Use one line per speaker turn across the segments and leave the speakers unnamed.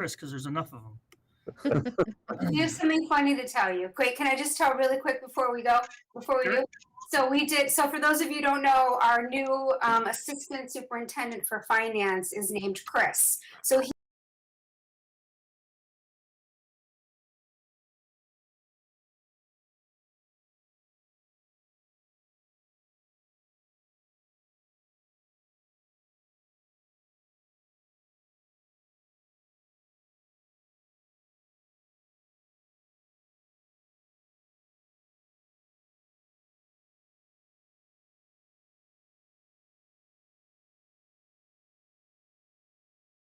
Chris, because there's enough of them.
We have something funny to tell you. Great. Can I just tell really quick before we go?
Sure.
So for those of you who don't know, our new assistant superintendent for finance is named Chris. So he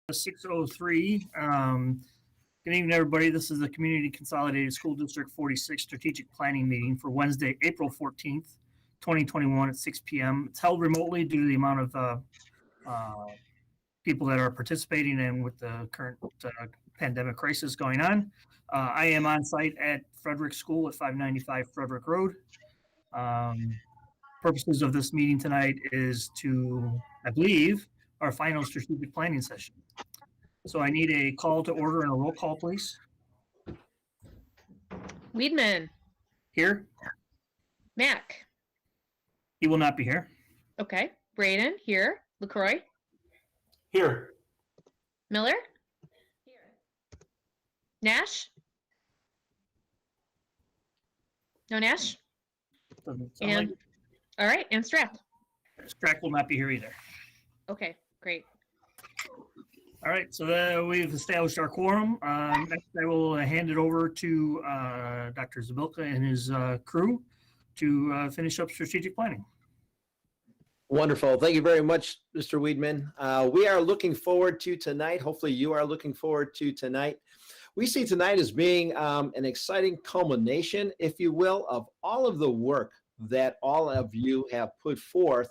The 6:03. Good evening, everybody. This is the Community Consolidated School District 46 Strategic Planning Meeting for Wednesday, April 14th, 2021 at 6 p.m. It's held remotely due to the amount of people that are participating and with the current pandemic crisis going on. I am on site at Frederick School at 595 Frederick Road. Purposes of this meeting tonight is to, I believe, our final strategic planning session. So I need a call to order and a roll call, please.
Weidman.
Here.
Mack.
He will not be here.
Okay. Braden, here. LaCroix.
Here.
Miller. Here. Nash. No Nash?
Doesn't sound
And, all right, and Strack.
Strack will not be here either.
Okay, great.
All right, so we've established our quorum. Next, I will hand it over to Dr. Zabilka and his crew to finish up strategic planning.
Wonderful. Thank you very much, Mr. Weidman. We are looking forward to tonight. Hopefully you are looking forward to tonight. We see tonight as being an exciting culmination, if you will, of all of the work that all of you have put forth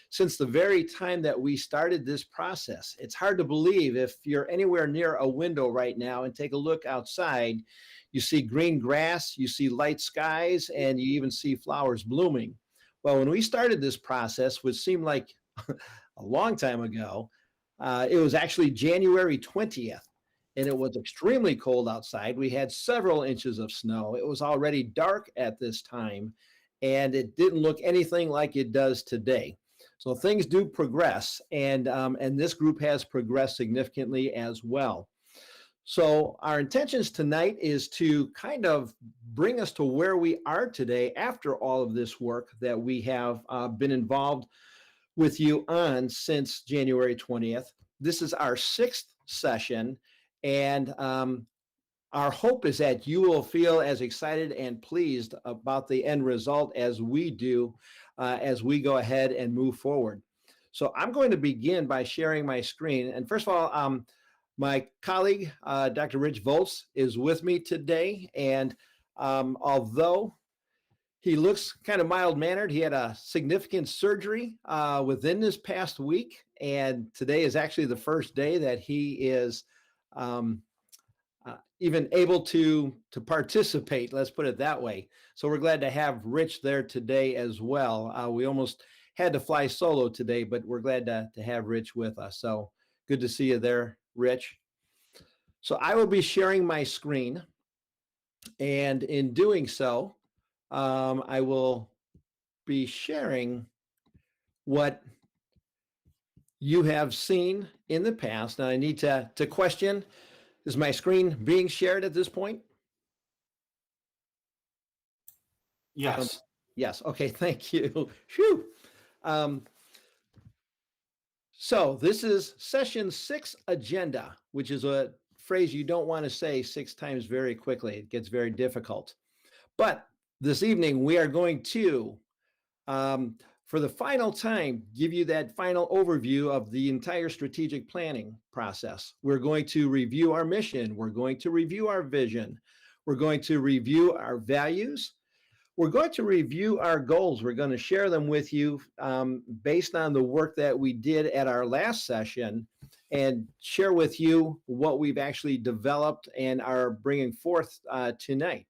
since the very time that we started this process. It's hard to believe if you're anywhere near a window right now and take a look outside, you see green grass, you see light skies, and you even see flowers blooming. Well, when we started this process, which seemed like a long time ago, it was actually January 20th, and it was extremely cold outside. We had several inches of snow. It was already dark at this time, and it didn't look anything like it does today. So things do progress, and this group has progressed significantly as well. So our intentions tonight is to kind of bring us to where we are today after all of this work that we have been involved with you on since January 20th. This is our 6th session, and our hope is that you will feel as excited and pleased about the end result as we do as we go ahead and move forward. So I'm going to begin by sharing my screen. And first of all, my colleague, Dr. Rich Volz, is with me today. And although he looks kind of mild-mannered, he had a significant surgery within this past week. And today is actually the first day that he is even able to participate, let's put it that way. So we're glad to have Rich there today as well. We almost had to fly solo today, but we're glad to have Rich with us. So good to see you there, Rich. So I will be sharing my screen, and in doing so, I will be sharing what you have seen in the past. Now I need to question, is my screen being shared at this point?
Yes.
Yes. Okay. Thank you. Phew. So this is session 6 agenda, which is a phrase you don't want to say 6 times very quickly. It gets very difficult. But this evening we are going to, for the final time, give you that final overview of the entire strategic planning process. We're going to review our mission. We're going to review our vision. We're going to review our values. We're going to review our goals. We're going to share them with you based on the work that we did at our last session and share with you what we've actually developed and are bringing forth tonight.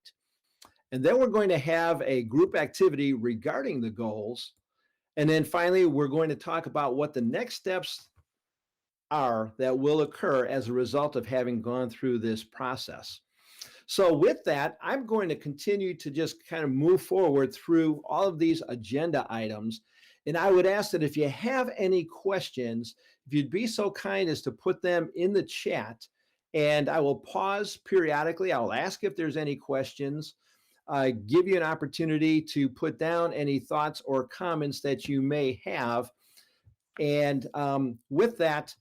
And then we're going to have a group activity regarding the goals. And then finally, we're going to talk about what the next steps are that will occur as a result of having gone through this process. So with that, I'm going to continue to just kind of move forward through all of these agenda items. And I would ask that if you have any questions, if you'd be so kind as to put them in the chat, and I will pause periodically. I'll ask if there's any questions, give you an opportunity to put down any thoughts or comments that you may have. And with that,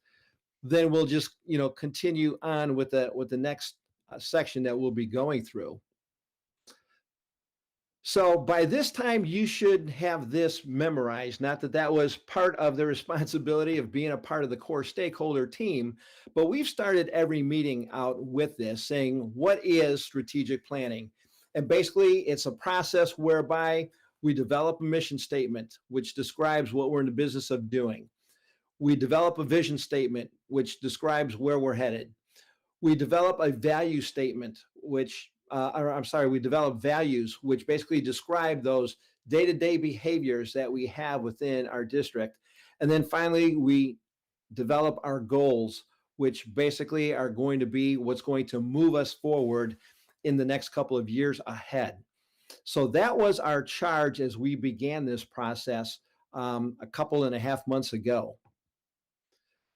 then we'll just continue on with the next section that we'll be going through. So by this time, you should have this memorized. Not that that was part of the responsibility of being a part of the core stakeholder team, but we've started every meeting out with this, saying, what is strategic planning? And basically, it's a process whereby we develop a mission statement, which describes what we're in the business of doing. We develop a vision statement, which describes where we're headed. We develop a value statement, we develop values, which basically describe those day-to-day behaviors that we have within our district. And then finally, we develop our goals, which basically are going to be what's going to move us forward in the next couple of years ahead. So that was our charge as we began this process a couple and a half months ago.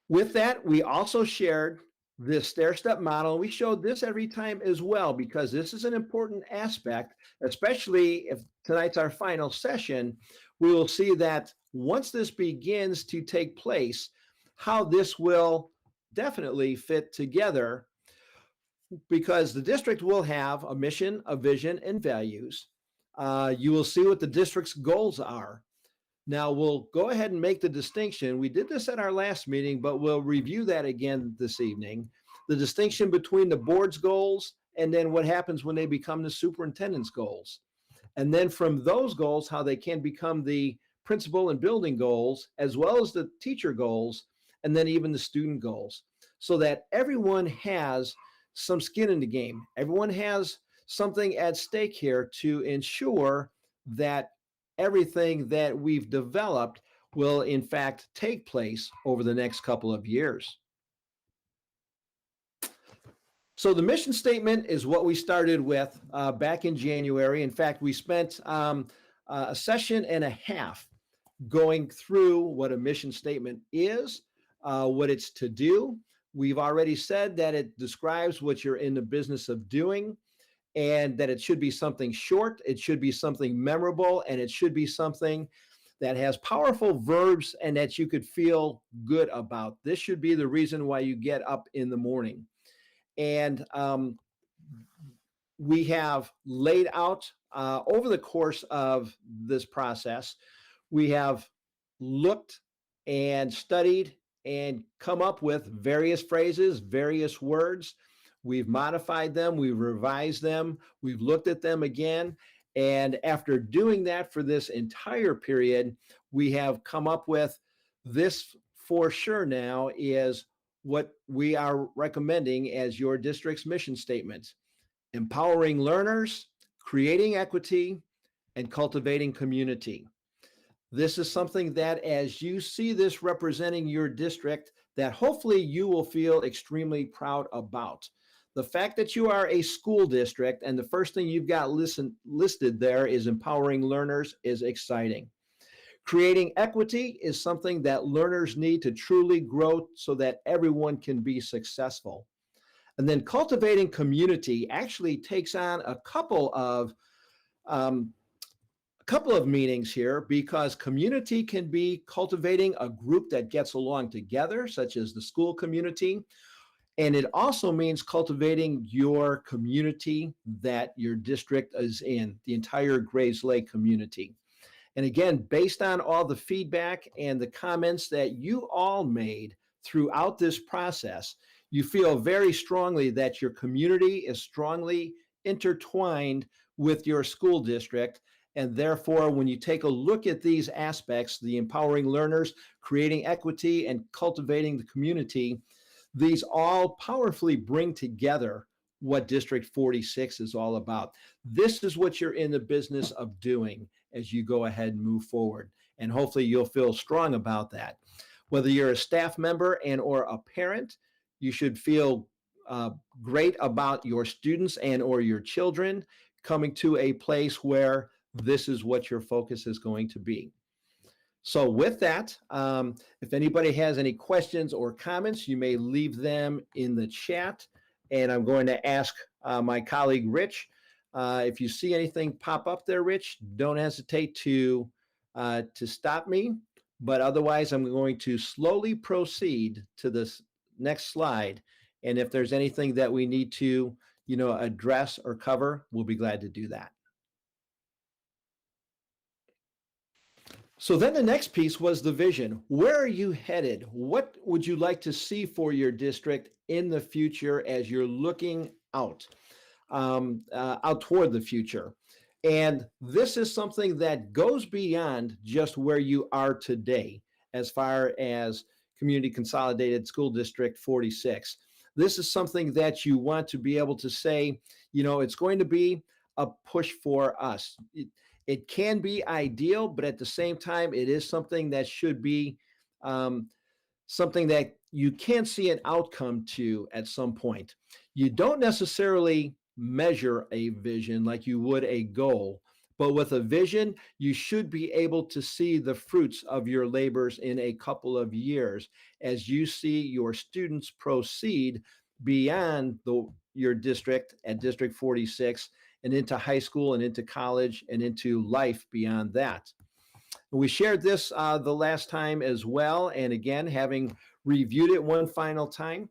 With that, we also shared this stair-step model. We showed this every time as well, because this is an important aspect, especially if tonight's our final session. We will see that once this begins to take place, how this will definitely fit together, because the district will have a mission, a vision, and values. You will see what the district's goals are. Now, we'll go ahead and make the distinction. We did this at our last meeting, but we'll review that again this evening. The distinction between the board's goals and then what happens when they become the superintendent's goals. And then from those goals, how they can become the principal and building goals, as well as the teacher goals, and then even the student goals, so that everyone has some skin in the game. Everyone has something at stake here to ensure that everything that we've developed will in fact take place over the next couple of years. So the mission statement is what we started with back in January. In fact, we spent a session and a half going through what a mission statement is, what it's to do. We've already said that it describes what you're in the business of doing, and that it should be something short, it should be something memorable, and it should be something that has powerful verbs and that you could feel good about. This should be the reason why you get up in the morning. And we have laid out over the course of this process, we have looked and studied and come up with various phrases, various words. We've modified them, we've revised them, we've looked at them again. And after doing that for this entire period, we have come up with this for sure now is what we are recommending as your district's mission statement: empowering learners, creating equity, and cultivating community. This is something that as you see this representing your district, that hopefully you will feel extremely proud about. The fact that you are a school district and the first thing you've got listed there is empowering learners is exciting. Creating equity is something that learners need to truly grow so that everyone can be successful. And then cultivating community actually takes on a couple of meanings here, because community can be cultivating a group that gets along together, such as the school community. And it also means cultivating your community that your district is in, the entire Grays Lake community. And again, based on all the feedback and the comments that you all made throughout this process, you feel very strongly that your community is strongly intertwined with your school district. And therefore, when you take a look at these aspects, the empowering learners, creating equity, and cultivating the community, these all powerfully bring together what District 46 is all about. This is what you're in the business of doing as you go ahead and move forward. And hopefully you'll feel strong about that. Whether you're a staff member and or a parent, you should feel great about your students and or your children coming to a place where this is what your focus is going to be. So with that, if anybody has any questions or comments, you may leave them in the chat. And I'm going to ask my colleague, Rich, if you see anything pop up there, Rich, don't hesitate to stop me. But otherwise, I'm going to slowly proceed to this next slide. And if there's anything that we need to, address or cover, we'll be glad to do that. So then the next piece was the vision. Where are you headed? What would you like to see for your district in the future as you're looking out toward the future? And this is something that goes beyond just where you are today as far as Community Consolidated School District 46. This is something that you want to be able to say, it's going to be a push for us. It can be ideal, but at the same time, it is something that should be something that you can see an outcome to at some point. You don't necessarily measure a vision like you would a goal, but with a vision, you should be able to see the fruits of your labors in a couple of years as you see your students proceed beyond your district at District 46 and into high school and into college and into life beyond that. We shared this the last time as well. And again, having reviewed it one final time,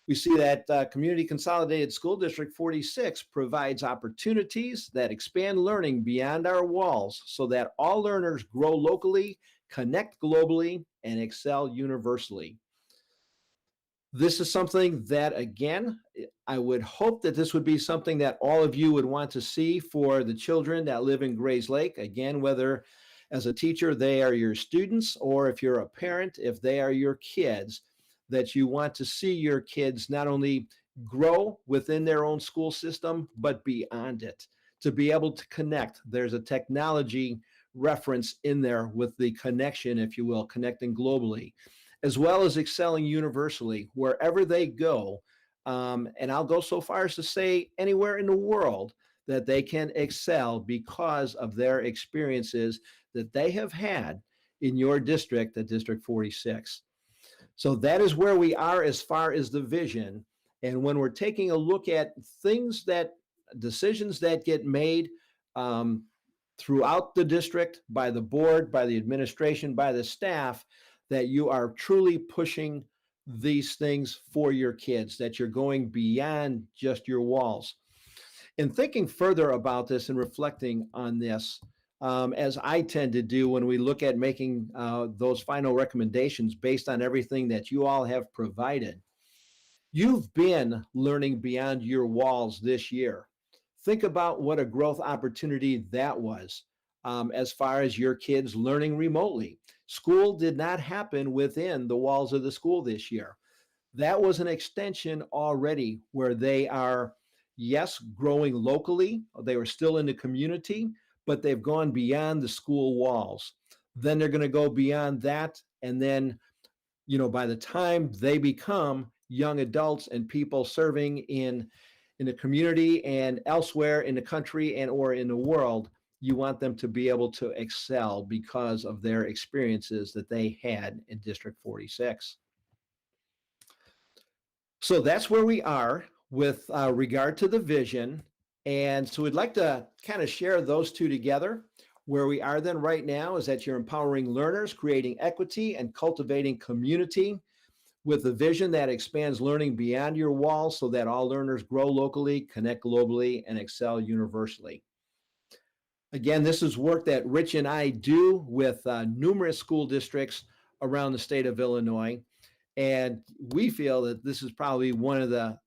we see that Community Consolidated School District 46 provides opportunities that expand learning beyond our walls so that all learners grow locally, connect globally, and excel universally. This is something that, again, I would hope that this would be something that all of you would want to see for the children that live in Grays Lake. Again, whether as a teacher, they are your students, or if you're a parent, if they are your kids, that you want to see your kids not only grow within their own school system, but beyond it, to be able to connect. There's a technology reference in there with the connection, if you will, connecting globally, as well as excelling universally wherever they go. And I'll go so far as to say anywhere in the world that they can excel because of their experiences that they have had in your district, at District 46. So that is where we are as far as the vision. And when we're taking a look at decisions that get made throughout the district, by the board, by the administration, by the staff, that you are truly pushing these things for your kids, that you're going beyond just your walls. In thinking further about this and reflecting on this, as I tend to do when we look at making those final recommendations based on everything that you all have provided, you've been learning beyond your walls this year. Think about what a growth opportunity that was as far as your kids learning remotely. School did not happen within the walls of the school this year. That was an extension already where they are, yes, growing locally. They were still in the community, but they've gone beyond the school walls. Then they're going to go beyond that. And then, by the time they become young adults and people serving in the community and elsewhere in the country and or in the world, you want them to be able to excel because of their experiences that they had in District 46. So that's where we are with regard to the vision. And so we'd like to kind of share those two together. Where we are then right now is that you're empowering learners, creating equity, and cultivating community with a vision that expands learning beyond your walls so that all learners grow locally, connect globally, and excel universally. Again, this is work that Rich and I do with numerous school districts around the state of Illinois. And we feel that this is probably one of the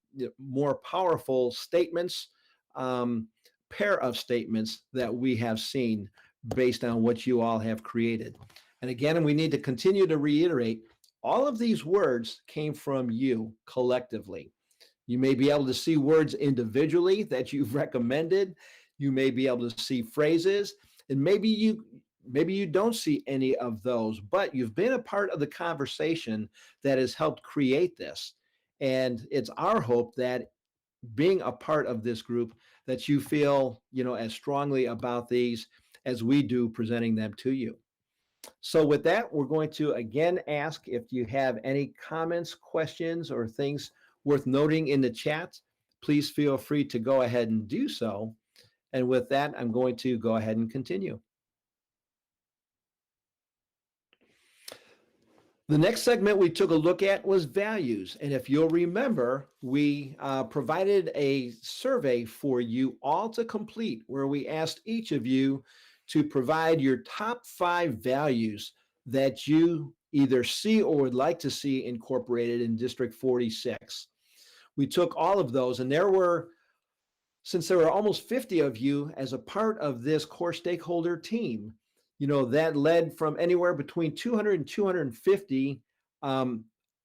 more powerful statements, pair of statements that we have seen based on what you all have created. And again, we need to continue to reiterate, all of these words came from you collectively. You may be able to see words individually that you've recommended. You may be able to see phrases, and maybe maybe you don't see any of those, but you've been a part of the conversation that has helped create this. And it's our hope that being a part of this group, that you feel, as strongly about these as we do presenting them to you. So with that, we're going to again ask if you have any comments, questions, or things worth noting in the chat. Please feel free to go ahead and do so. And with that, I'm going to go ahead and continue. The next segment we took a look at was values. And if you'll remember, we provided a survey for you all to complete where we asked each of you to provide your top 5 values that you either see or would like to see incorporated in District 46. We took all of those, and since there were almost 50 of you as a part of this core stakeholder team, that led from anywhere between 200 and 250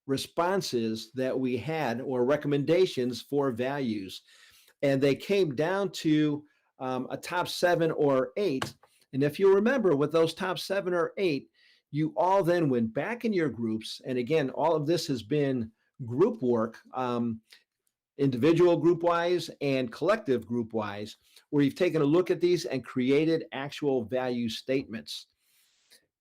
responses that we had, or recommendations for values. And they came down to a top 7 or 8. And if you remember, with those top 7 or 8, you all then went back in your groups. And again, all of this has been group work, individual group-wise and collective group-wise, where you've taken a look at these and created actual value statements.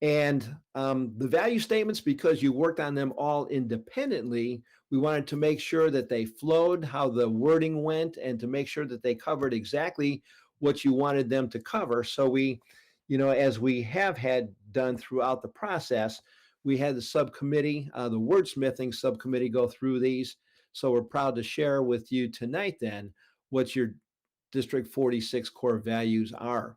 And the value statements, because you worked on them all independently, we wanted to make sure that they flowed, how the wording went, and to make sure that they covered exactly what you wanted them to cover. So we, as we have had done throughout the process, we had the subcommittee, the wordsmithing subcommittee, go through these. So we're proud to share with you tonight then what your District 46 core values are.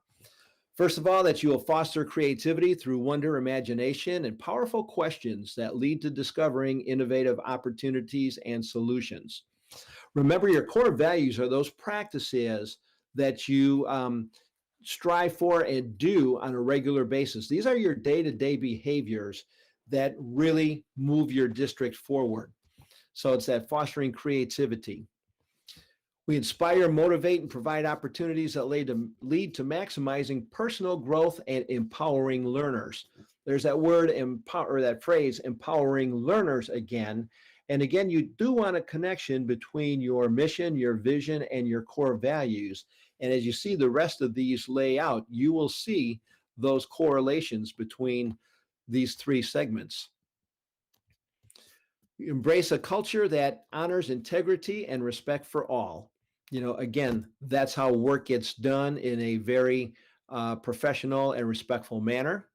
First of all, that you will foster creativity through wonder, imagination, and powerful questions that lead to discovering innovative opportunities and solutions. Remember, your core values are those practices that you strive for and do on a regular basis. These are your day-to-day behaviors that really move your district forward. So it's that fostering creativity. We inspire, motivate, and provide opportunities that lead to maximizing personal growth and empowering learners. There's that word, empower, that phrase, empowering learners again. And again, you do want a connection between your mission, your vision, and your core values. And as you see the rest of these lay out, you will see those correlations between these 3 segments. Embrace a culture that honors integrity and respect for all. Again, that's how work gets done in a very professional and respectful manner.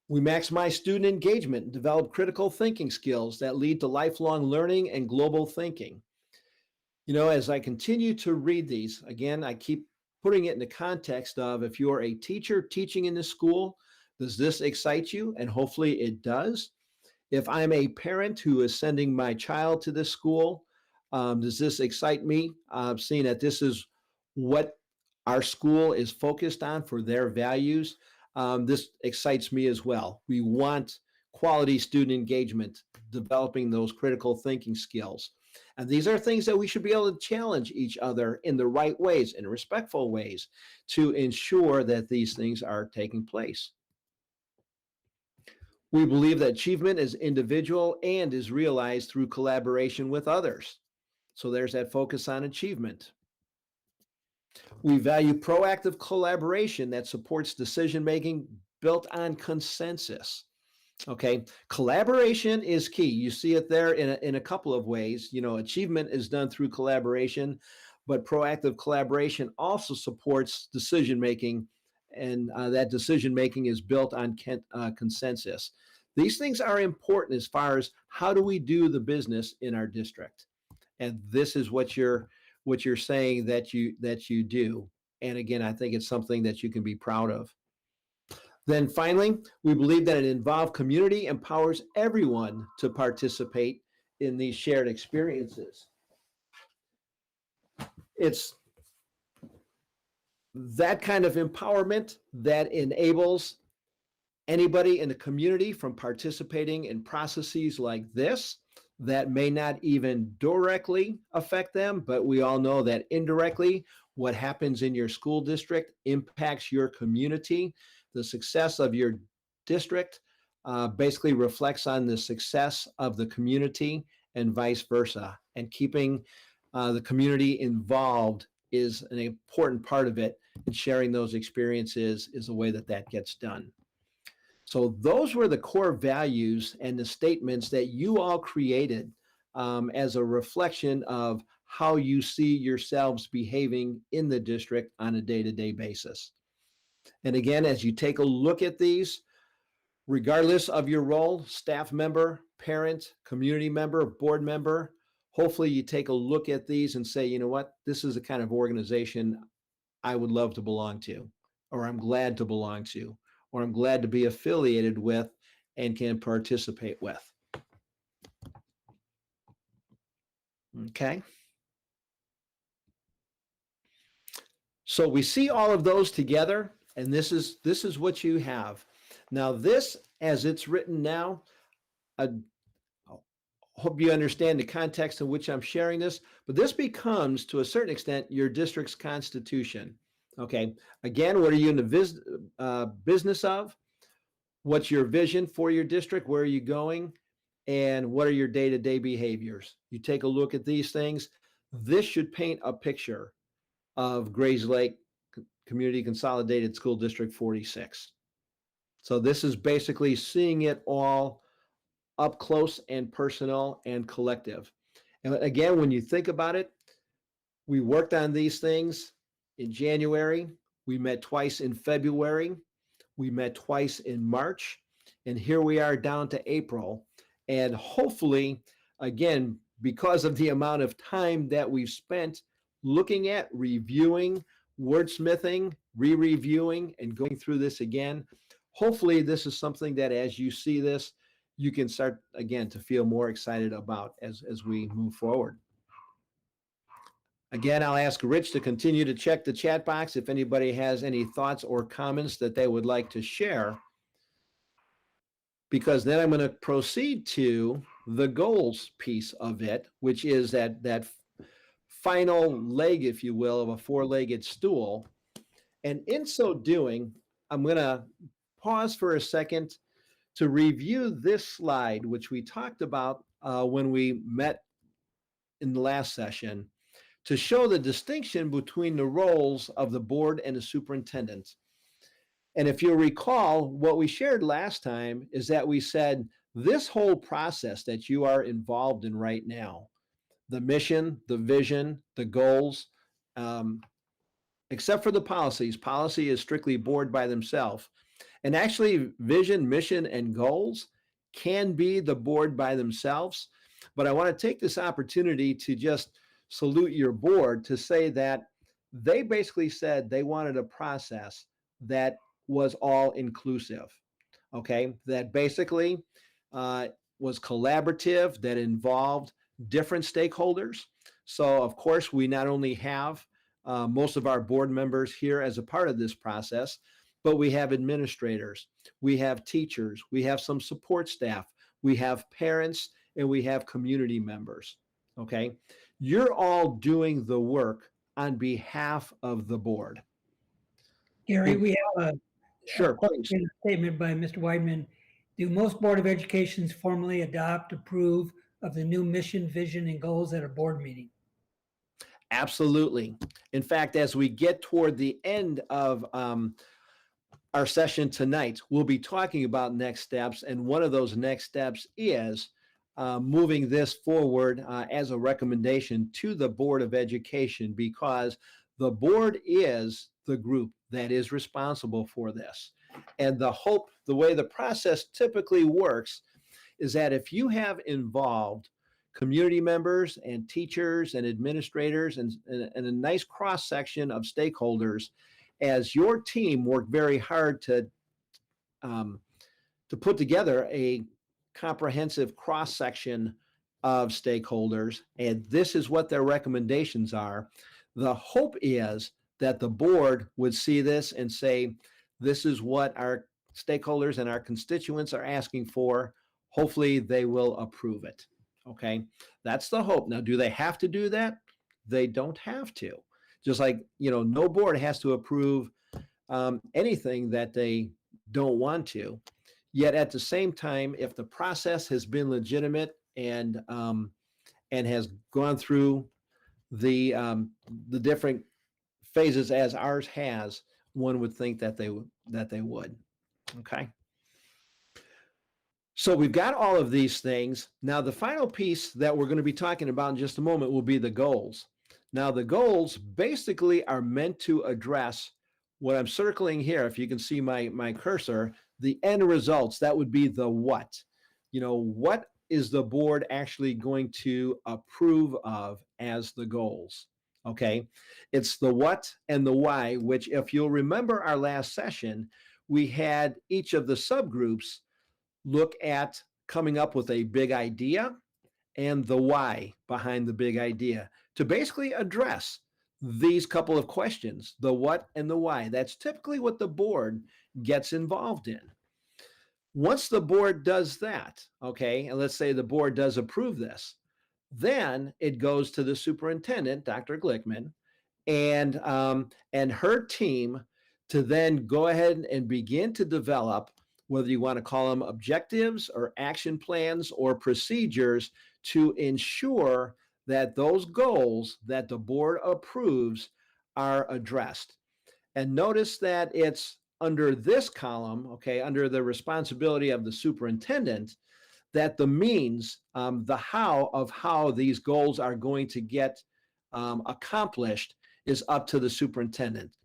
We maximize student engagement and develop critical thinking skills that lead to lifelong learning and global thinking. As I continue to read these, again, I keep putting it in the context of, if you're a teacher teaching in this school, does this excite you? And hopefully it does. If I'm a parent who is sending my child to this school, does this excite me? Seeing that this is what our school is focused on for their values, this excites me as well. We want quality student engagement, developing those critical thinking skills. And these are things that we should be able to challenge each other in the right ways, in respectful ways, to ensure that these things are taking place. We believe that achievement is individual and is realized through collaboration with others. So there's that focus on achievement. We value proactive collaboration that supports decision-making built on consensus. Okay, collaboration is key. You see it there in a couple of ways. Achievement is done through collaboration, but proactive collaboration also supports decision-making, and that decision-making is built on consensus. These things are important as far as how do we do the business in our district. And this is what you're saying that you do. And again, I think it's something that you can be proud of. Then finally, we believe that an involved community empowers everyone to participate in these shared experiences. It's that kind of empowerment that enables anybody in the community from participating in processes like this that may not even directly affect them, but we all know that indirectly what happens in your school district impacts your community. the success of your district basically reflects on the success of the community and vice versa. And keeping the community involved is an important part of it, and sharing those experiences is the way that that gets done. So those were the core values and the statements that you all created as a reflection of how you see yourselves behaving in the district on a day-to-day basis. And again, as you take a look at these, regardless of your role, staff member, parent, community member, board member, hopefully you take a look at these and say, you know what, this is the kind of organization I would love to belong to, or I'm glad to belong to, or I'm glad to be affiliated with and can participate with. Okay. So we see all of those together, and this is what you have. Now this, as it's written now, I hope you understand the context in which I'm sharing this, but this becomes, to a certain extent, your district's constitution. Okay. Again, what are you in the business of? What's your vision for your district? Where are you going? And what are your day-to-day behaviors? You take a look at these things. This should paint a picture of Grays Lake Community Consolidated School District 46. So this is basically seeing it all up close and personal and collective. And again, when you think about it, we worked on these things in January. We met twice in February. We met twice in March. And here we are down to April. And hopefully, again, because of the amount of time that we've spent looking at, reviewing, wordsmithing, re-reviewing, and going through this again, hopefully this is something that as you see this, you can start again to feel more excited about as we move forward. Again, I'll ask Rich to continue to check the chat box if anybody has any thoughts or comments that they would like to share, because then I'm going to proceed to the goals piece of it, which is that final leg, if you will, of a four-legged stool. And in so doing, I'm going to pause for a second to review this slide, which we talked about when we met in the last session, to show the distinction between the roles of the board and the superintendent. And if you'll recall, what we shared last time is that we said this whole process that you are involved in right now, the mission, the vision, the goals, except for the policies. Policy is strictly board by themselves. And actually, vision, mission, and goals can be the board by themselves. But I want to take this opportunity to just salute your board to say that they basically said they wanted a process that was all inclusive. Okay, that basically was collaborative, that involved different stakeholders. So of course, we not only have most of our board members here as a part of this process, but we have administrators, we have teachers, we have some support staff, we have parents, and we have community members. Okay, you're all doing the work on behalf of the board.
Gary, we have a
Sure, please.
statement by Mr. Weidman. Do most Board of Educations formally adopt, approve of the new mission, vision, and goals at a board meeting?
Absolutely. In fact, as we get toward the end of our session tonight, we'll be talking about next steps. And one of those next steps is moving this forward as a recommendation to the Board of Education, because the board is the group that is responsible for this. And the way the process typically works is that if you have involved community members and teachers and administrators and a nice cross-section of stakeholders, as your team work very hard to put together a comprehensive cross-section of stakeholders, and this is what their recommendations are, the hope is that the board would see this and say, this is what our stakeholders and our constituents are asking for. Hopefully they will approve it. Okay, that's the hope. Now, do they have to do that? They don't have to. Just like, no board has to approve anything that they don't want to. Yet at the same time, if the process has been legitimate and has gone through the different phases as ours has, one would think that they would. Okay. So we've got all of these things. Now, the final piece that we're going to be talking about in just a moment will be the goals. Now, the goals basically are meant to address what I'm circling here. If you can see my cursor, the end results, that would be the what. What is the board actually going to approve of as the goals? Okay. It's the what and the why, which, if you'll remember our last session, we had each of the subgroups look at coming up with a big idea and the why behind the big idea to basically address these couple of questions, the what and the why. That's typically what the board gets involved in. Once the board does that, okay, and let's say the board does approve this, then it goes to the superintendent, Dr. Glickman, and her team to then go ahead and begin to develop, whether you want to call them objectives or action plans or procedures, to ensure that those goals that the board approves are addressed. And notice that it's under this column, okay, under the responsibility of the superintendent, that the means, the how of how these goals are going to get accomplished is up to the superintendent.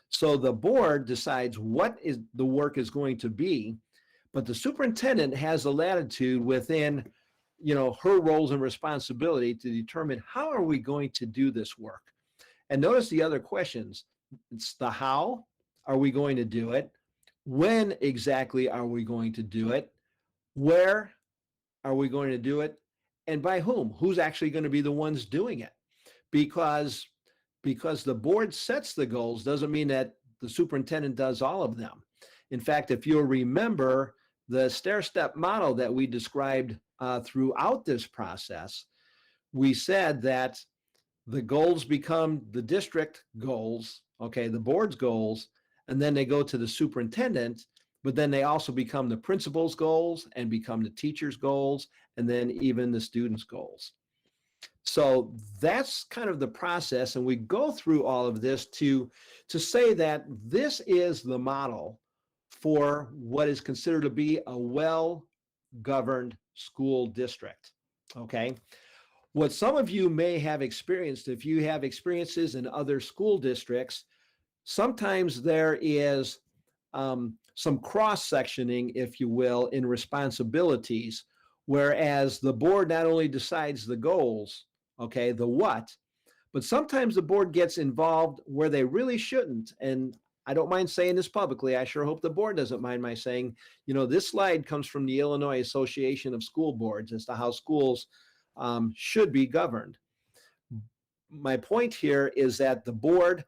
So the board decides what is the work is going to be, but the superintendent has the latitude within, her roles and responsibility to determine how are we going to do this work. And notice the other questions. It's the how are we going to do it? When exactly are we going to do it? Where are we going to do it? And by whom? Who's actually going to be the ones doing it? Because the board sets the goals doesn't mean that the superintendent does all of them. In fact, if you'll remember the stair-step model that we described throughout this process, we said that the goals become the district goals, okay, the board's goals, and then they go to the superintendent, but then they also become the principal's goals and become the teacher's goals, and then even the student's goals. So that's kind of the process, and we go through all of this to say that this is the model for what is considered to be a well-governed school district, okay? What some of you may have experienced, if you have experiences in other school districts, sometimes there is some cross-sectioning, if you will, in responsibilities, whereas the board not only decides the goals, okay, the what, but sometimes the board gets involved where they really shouldn't. And I don't mind saying this publicly. I sure hope the board doesn't mind my saying, this slide comes from the Illinois Association of School Boards as to how schools should be governed. My point here is that the board,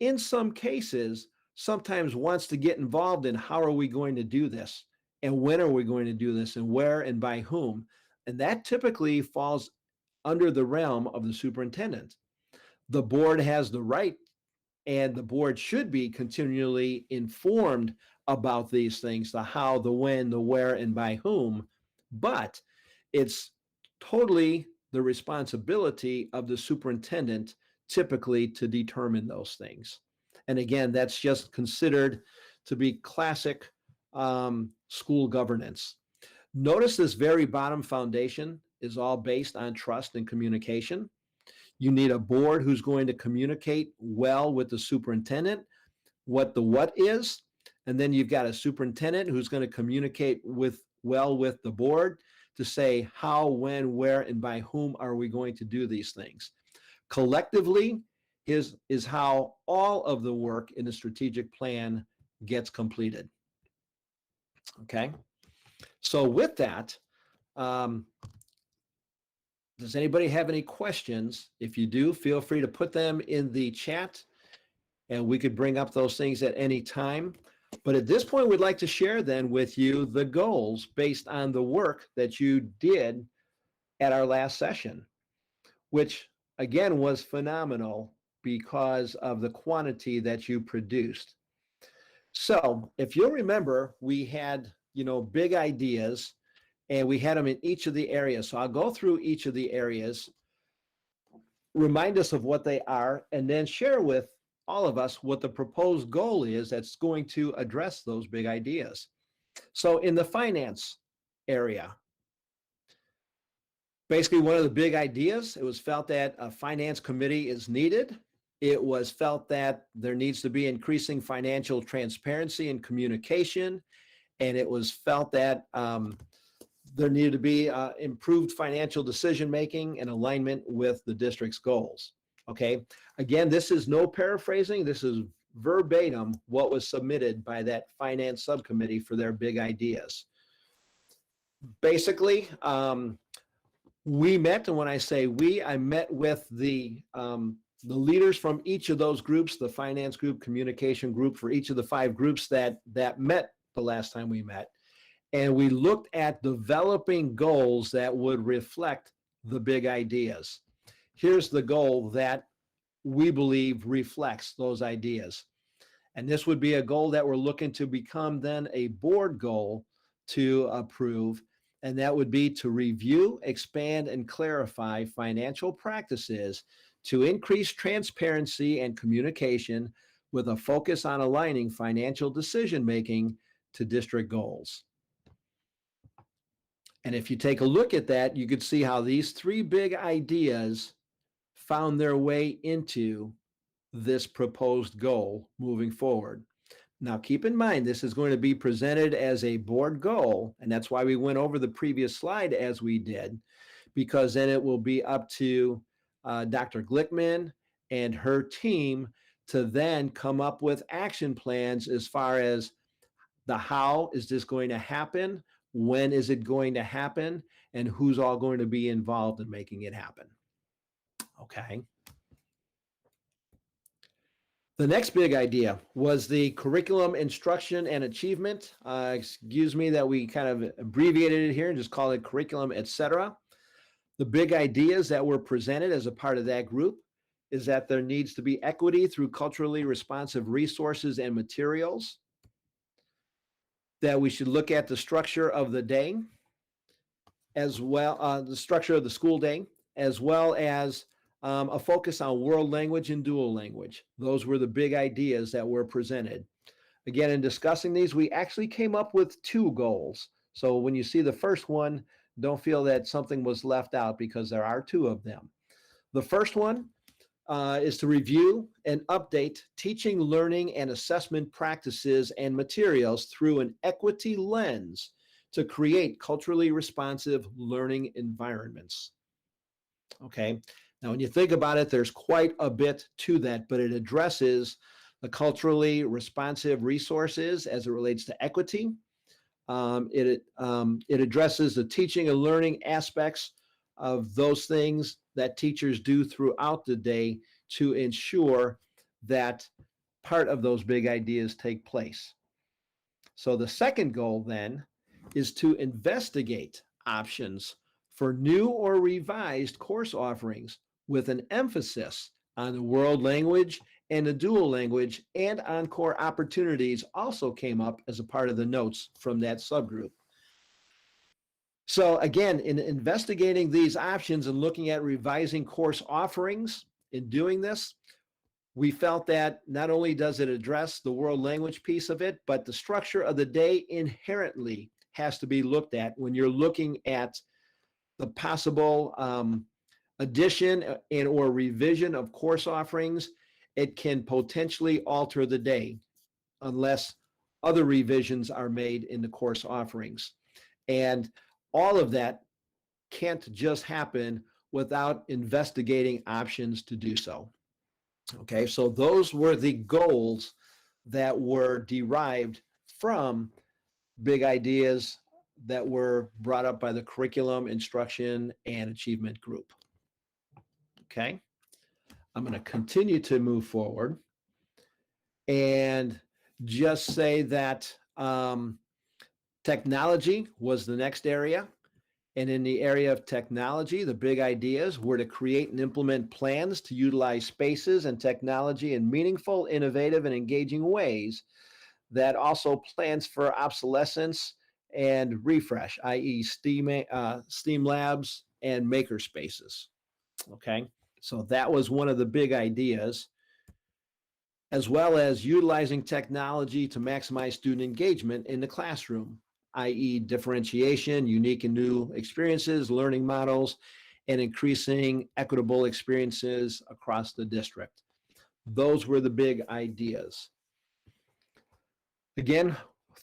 in some cases, sometimes wants to get involved in how are we going to do this, and when are we going to do this, and where and by whom. And that typically falls under the realm of the superintendent. The board has the right, and the board should be continually informed about these things, the how, the when, the where, and by whom. But it's totally the responsibility of the superintendent typically to determine those things. And again, that's just considered to be classic school governance. Notice this very bottom foundation is all based on trust and communication. You need a board who's going to communicate well with the superintendent, what the what is, and then you've got a superintendent who's going to communicate well with the board to say how, when, where, and by whom are we going to do these things. Collectively is how all of the work in the strategic plan gets completed. Okay, so with that, does anybody have any questions? If you do, feel free to put them in the chat and we could bring up those things at any time. But at this point, we'd like to share then with you the goals based on the work that you did at our last session, which again was phenomenal because of the quantity that you produced. So if you'll remember, we had, big ideas and we had them in each of the areas. So I'll go through each of the areas, remind us of what they are, and then share with all of us what the proposed goal is that's going to address those big ideas. So in the finance area, basically one of the big ideas, it was felt that a finance committee is needed. It was felt that there needs to be increasing financial transparency and communication. And it was felt that there needed to be improved financial decision-making and alignment with the district's goals. Okay. Again, this is no paraphrasing. This is verbatim what was submitted by that finance subcommittee for their big ideas. Basically, we met, and when I say we, I met with the leaders from each of those groups, the finance group, communication group, for each of the 5 groups that met the last time we met. And we looked at developing goals that would reflect the big ideas. Here's the goal that we believe reflects those ideas. And this would be a goal that we're looking to become then a board goal to approve. And that would be to review, expand, and clarify financial practices to increase transparency and communication with a focus on aligning financial decision-making to district goals. And if you take a look at that, you could see how these 3 big ideas found their way into this proposed goal moving forward. Now, keep in mind, this is going to be presented as a board goal, and that's why we went over the previous slide as we did, because then it will be up to Dr. Glickman and her team to then come up with action plans as far as the how is this going to happen, when is it going to happen, and who's all going to be involved in making it happen. Okay. The next big idea was the curriculum instruction and achievement. Excuse me that we kind of abbreviated it here and just call it curriculum, etc. The big ideas that were presented as a part of that group is that there needs to be equity through culturally responsive resources and materials, that we should look at the structure of the day as well, the structure of the school day, as well as a focus on world language and dual language. Those were the big ideas that were presented. Again, in discussing these, we actually came up with 2 goals. So when you see the first one, don't feel that something was left out because there are 2 of them. The first one is to review and update teaching, learning, and assessment practices and materials through an equity lens to create culturally responsive learning environments. Okay. Now, when you think about it, there's quite a bit to that, but it addresses the culturally responsive resources as it relates to equity. It addresses the teaching and learning aspects of those things that teachers do throughout the day to ensure that part of those big ideas take place. So the second goal then is to investigate options for new or revised course offerings with an emphasis on the world language and the dual language, and on-core opportunities also came up as a part of the notes from that subgroup. So again, in investigating these options and looking at revising course offerings, in doing this, we felt that not only does it address the world language piece of it, but the structure of the day inherently has to be looked at when you're looking at the possible addition and or revision of course offerings. It can potentially alter the day unless other revisions are made in the course offerings. And all of that can't just happen without investigating options to do so. Okay, so those were the goals that were derived from big ideas that were brought up by the curriculum, instruction, and achievement group. Okay, I'm going to continue to move forward and just say that technology was the next area. And in the area of technology, the big ideas were to create and implement plans to utilize spaces and technology in meaningful, innovative, and engaging ways that also plans for obsolescence and refresh, i.e. STEAM labs and maker spaces. Okay, so that was one of the big ideas, as well as utilizing technology to maximize student engagement in the classroom, i.e. differentiation, unique and new experiences, learning models, and increasing equitable experiences across the district. Those were the big ideas. Again,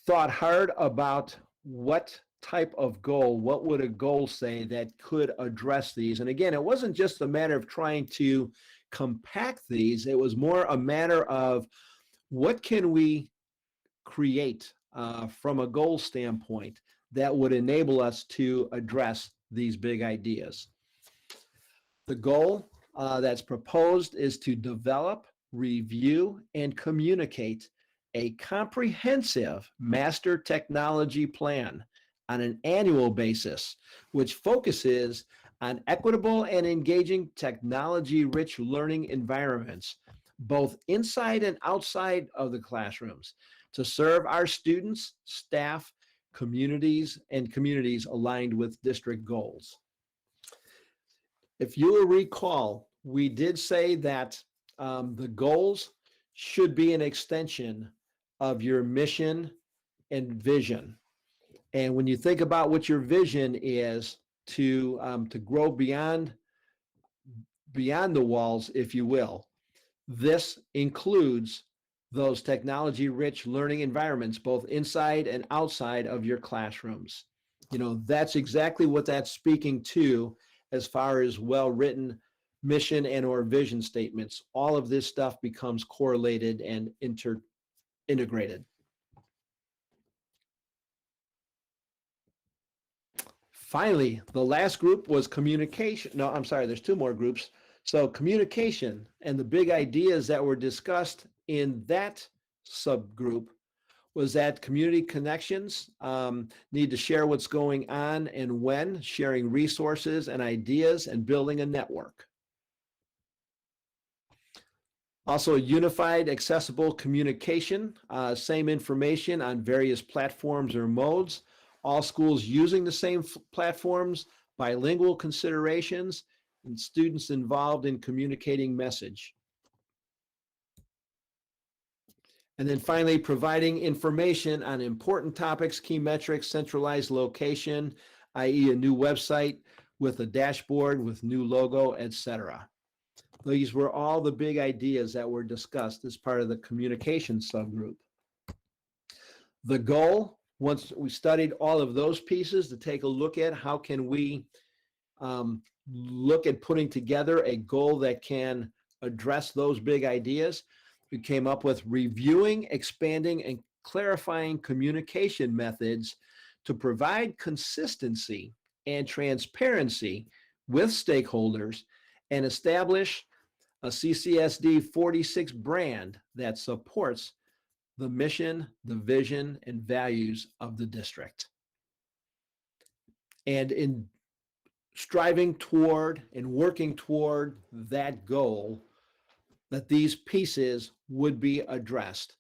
thought hard about what type of goal, what would a goal say that could address these? And again, it wasn't just a matter of trying to compact these, it was more a matter of what can we create from a goal standpoint that would enable us to address these big ideas. The goal that's proposed is to develop, review, and communicate a comprehensive master technology plan on an annual basis, which focuses on equitable and engaging technology-rich learning environments, both inside and outside of the classrooms, to serve our students, staff, communities, and communities aligned with district goals. If you will recall, we did say that the goals should be an extension of your mission and vision. And when you think about what your vision is to grow beyond the walls, if you will, this includes those technology-rich learning environments, both inside and outside of your classrooms. You know, that's exactly what that's speaking to as far as well-written mission and or vision statements. All of this stuff becomes correlated and integrated. Finally, the last group was communication. No, I'm sorry, there's two more groups. So communication and the big ideas that were discussed in that subgroup was that community connections need to share what's going on and when, sharing resources and ideas and building a network. Also, unified, accessible communication, same information on various platforms or modes, all schools using the same platforms, bilingual considerations, and students involved in communicating message. And then finally, providing information on important topics, key metrics, centralized location, i.e. a new website with a dashboard with new logo, etc. These were all the big ideas that were discussed as part of the communication subgroup. The goal, once we studied all of those pieces, to take a look at how can we look at putting together a goal that can address those big ideas. We came up with reviewing, expanding, and clarifying communication methods to provide consistency and transparency with stakeholders and establish a CCSD 46 brand that supports the mission, the vision, and values of the district. And in striving toward and working toward that goal, that these pieces would be addressed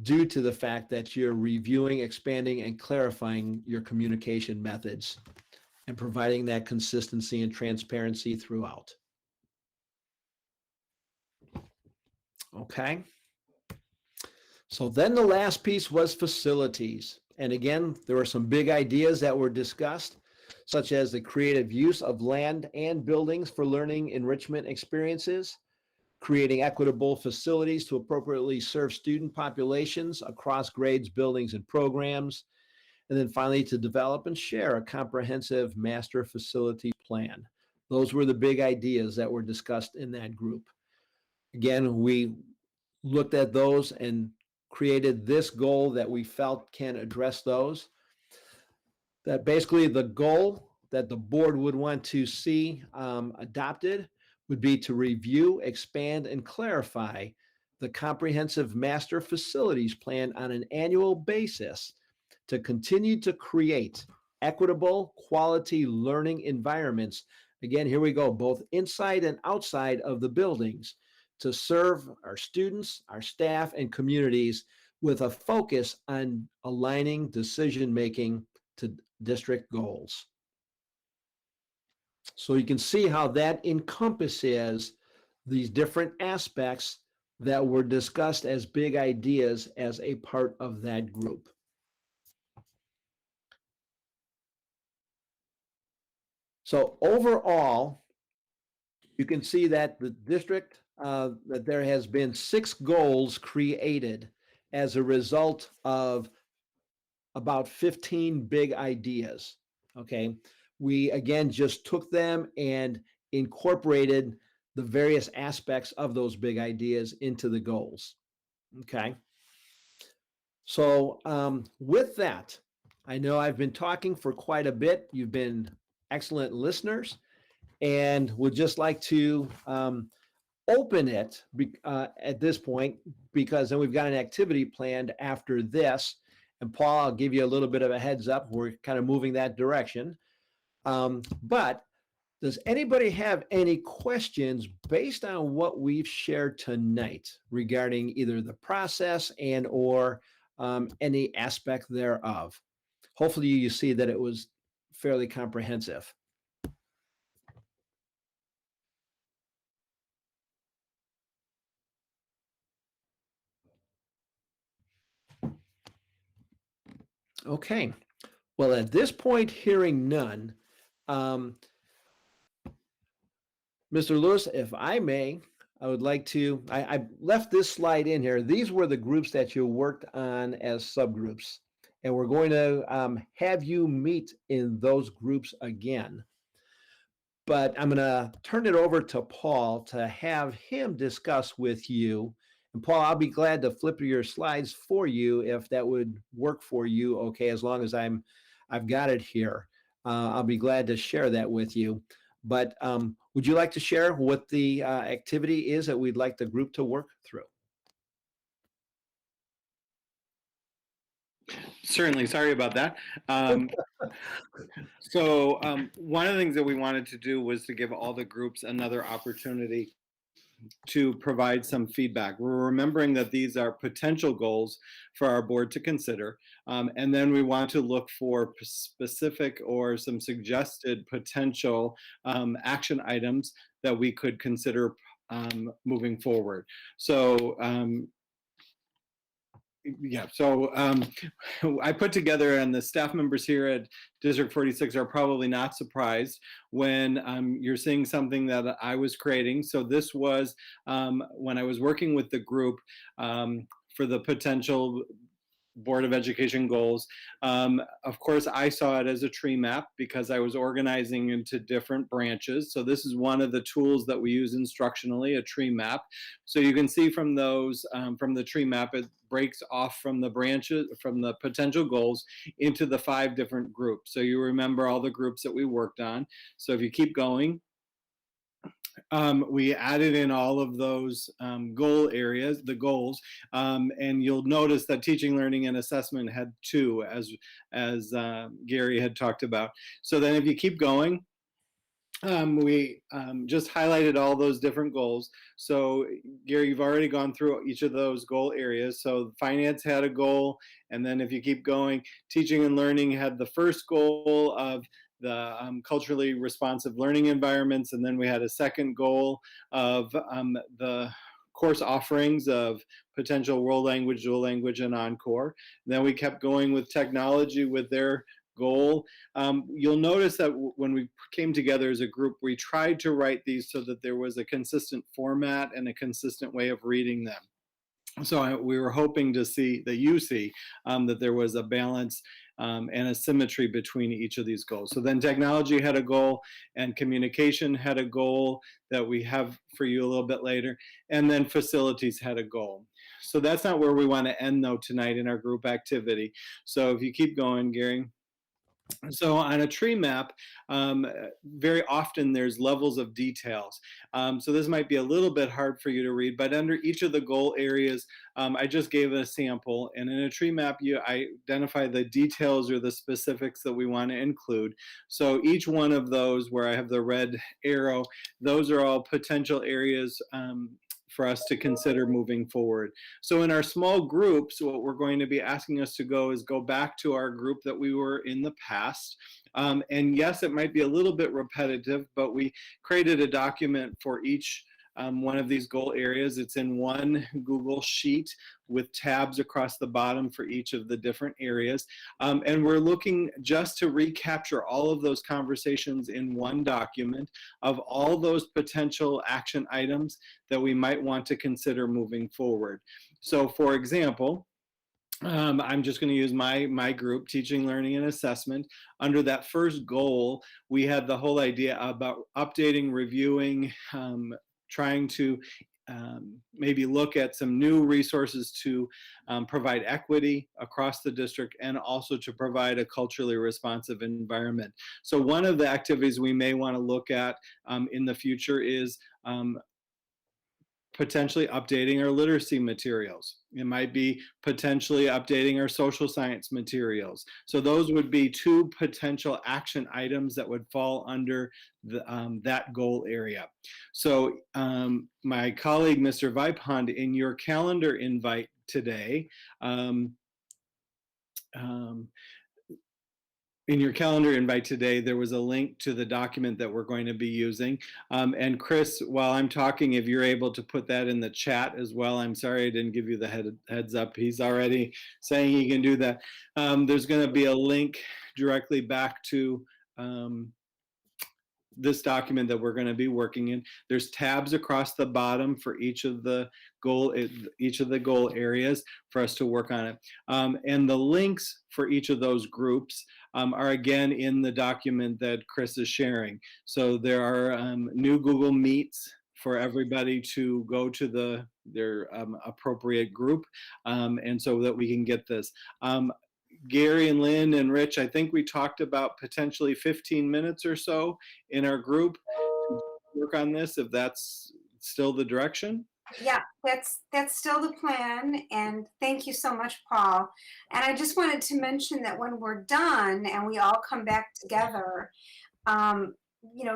due to the fact that you're reviewing, expanding, and clarifying your communication methods and providing that consistency and transparency throughout. Okay. So then the last piece was facilities. And again, there were some big ideas that were discussed, such as the creative use of land and buildings for learning enrichment experiences, creating equitable facilities to appropriately serve student populations across grades, buildings, and programs, and then finally to develop and share a comprehensive master facility plan. Those were the big ideas that were discussed in that group. Again, we looked at those and created this goal that we felt can address those. That basically the goal that the board would want to see adopted would be to review, expand, and clarify the comprehensive master facilities plan on an annual basis to continue to create equitable, quality learning environments. Again, here we go, both inside and outside of the buildings, to serve our students, our staff, and communities with a focus on aligning decision-making to district goals. So you can see how that encompasses these different aspects that were discussed as big ideas as a part of that group. So overall, you can see that the district, that there has been 6 goals created as a result of about 15 big ideas. Okay. We again just took them and incorporated the various aspects of those big ideas into the goals. Okay. So with that, I know I've been talking for quite a bit. You've been excellent listeners, and would just like to open it at this point, because then we've got an activity planned after this. And Paul, I'll give you a little bit of a heads up. We're kind of moving that direction. But does anybody have any questions based on what we've shared tonight regarding either the process and or any aspect thereof? Hopefully you see that it was fairly comprehensive. Okay. Well, at this point, hearing none, Mr. Lewis, if I may, I would like to, I left this slide in here. These were the groups that you worked on as subgroups, and we're going to have you meet in those groups again. But I'm going to turn it over to Paul to have him discuss with you. And Paul, I'll be glad to flip your slides for you if that would work for you. Okay, as long as I've got it here, I'll be glad to share that with you. But would you like to share what the activity is that we'd like the group to work through?
Certainly. Sorry about that. So one of the things that we wanted to do was to give all the groups another opportunity to provide some feedback. We're remembering that these are potential goals for our board to consider. And then we want to look for specific or some suggested potential action items that we could consider moving forward. So I put together, and the staff members here at District 46 are probably not surprised when you're seeing something that I was creating. So this was when I was working with the group for the potential Board of Education goals. Of course, I saw it as a tree map because I was organizing into different branches. So this is one of the tools that we use instructionally, a tree map. So you can see from those, from the tree map, it breaks off from the branches, from the potential goals into the 5 different groups. So you remember all the groups that we worked on. So if you keep going, we added in all of those goal areas, the goals, and you'll notice that teaching, learning, and assessment had 2, as Gary had talked about. So then if you keep going, we just highlighted all those different goals. So Gary, you've already gone through each of those goal areas. So finance had a goal, and then if you keep going, teaching and learning had the first goal of the culturally responsive learning environments, and then we had a second goal of the course offerings of potential world language, dual language, and encore. And then we kept going with technology with their goal. You'll notice that when we came together as a group, we tried to write these so that there was a consistent format and a consistent way of reading them. So we were hoping to see that you see that there was a balance and a symmetry between each of these goals. So then technology had a goal, and communication had a goal that we have for you a little bit later, and then facilities had a goal. So that's not where we want to end though tonight in our group activity. So if you keep going, Gary. So on a tree map, very often there's levels of details. So this might be a little bit hard for you to read, but under each of the goal areas, I just gave a sample. And in a tree map, you identify the details or the specifics that we want to include. So each one of those where I have the red arrow, those are all potential areas for us to consider moving forward. So in our small groups, what we're going to be asking us to go back to our group that we were in the past. And yes, it might be a little bit repetitive, but we created a document for each one of these goal areas. It's in one Google Sheet with tabs across the bottom for each of the different areas. And we're looking just to recapture all of those conversations in one document of all those potential action items that we might want to consider moving forward. So for example, I'm just going to use my group, Teaching, Learning, and Assessment. Under that first goal, we had the whole idea about updating, reviewing, trying to maybe look at some new resources to provide equity across the district and also to provide a culturally responsive environment. So one of the activities we may want to look at in the future is potentially updating our literacy materials. It might be potentially updating our social science materials. So those would be two potential action items that would fall under that goal area. So my colleague, Mr. Vipond, in your calendar invite today, there was a link to the document that we're going to be using. And Chris, while I'm talking, if you're able to put that in the chat as well, I'm sorry I didn't give you the heads up. He's already saying he can do that. There's going to be a link directly back to this document that we're going to be working in. There's tabs across the bottom for each of the goal areas for us to work on it. And the links for each of those groups are again in the document that Chris is sharing. So there are new Google Meets for everybody to go to their appropriate group, and so that we can get this. Gary and Lynn and Rich, I think we talked about potentially 15 minutes or so in our group to work on this, if that's still the direction.
Yeah, that's still the plan. And thank you so much, Paul. And I just wanted to mention that when we're done and we all come back together,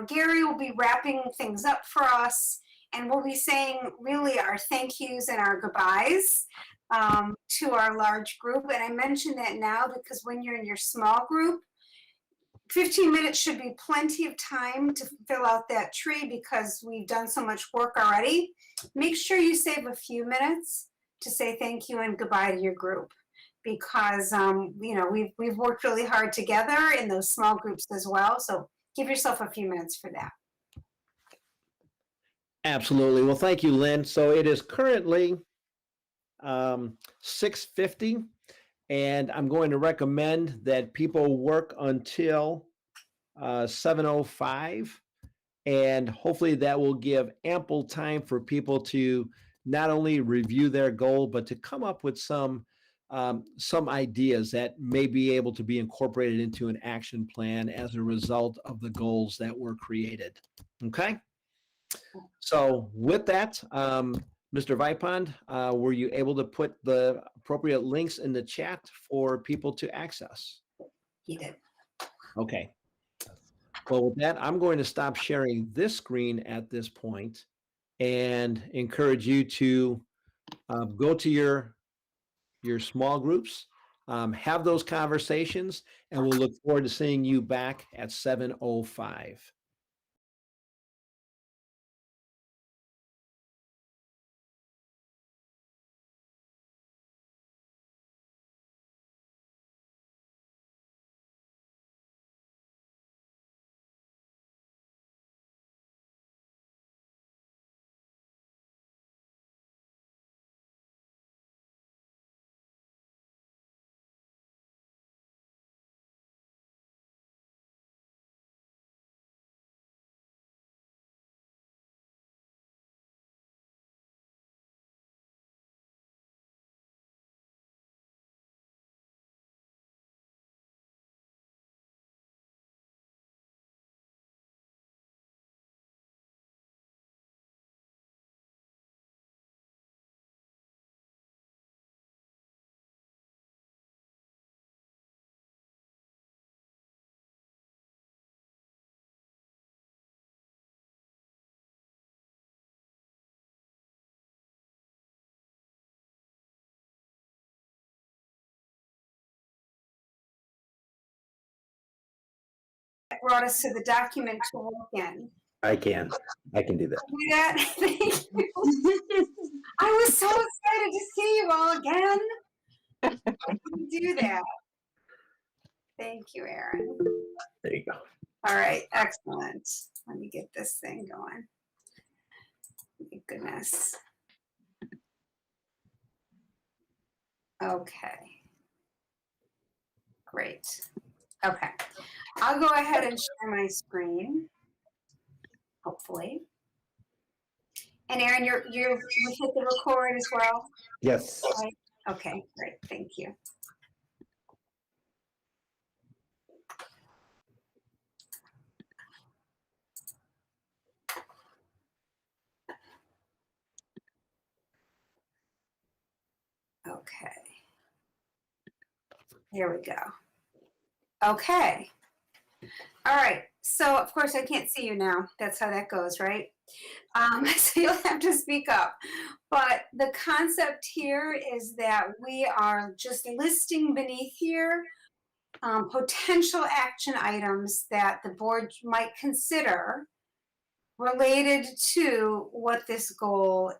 Gary will be wrapping things up for us, and we'll be saying really our thank yous and our goodbyes to our large group. And I mention that now because when you're in your small group, 15 minutes should be plenty of time to fill out that tree because we've done so much work already. Make sure you save a few minutes to say thank you and goodbye to your group, because we've worked really hard together in those small groups as well. So give yourself a few minutes for that.
Absolutely. Well, thank you, Lynn. So it is currently 6:50, and I'm going to recommend that people work until 7:05, and hopefully that will give ample time for people to not only review their goal, but to come up with some ideas that may be able to be incorporated into an action plan as a result of the goals that were created. Okay? So with that, Mr. Vipond, were you able to put the appropriate links in the chat for people to access?
He did.
Okay. Well, with that, I'm going to stop sharing this screen at this point and encourage you to go to your small groups, have those conversations, and we'll look forward to seeing you back at 7:05.
brought us to the document to look in.
I can do that.
Do that? Thank you. I was so excited to see you all again. I can do that. Thank you, Aaron.
There you go.
All right, excellent. Let me get this thing going. My goodness. Okay. Great. Okay. I'll go ahead and share my screen, hopefully. And Aaron, you hit the record as well?
Yes.
Right? Okay, great. Thank you. Okay. Here we go. Okay. All right. So of course I can't see you now. That's how that goes, right? So you'll have to speak up. But the concept here is that we are just listing beneath here potential action items that the board might consider related to what this goal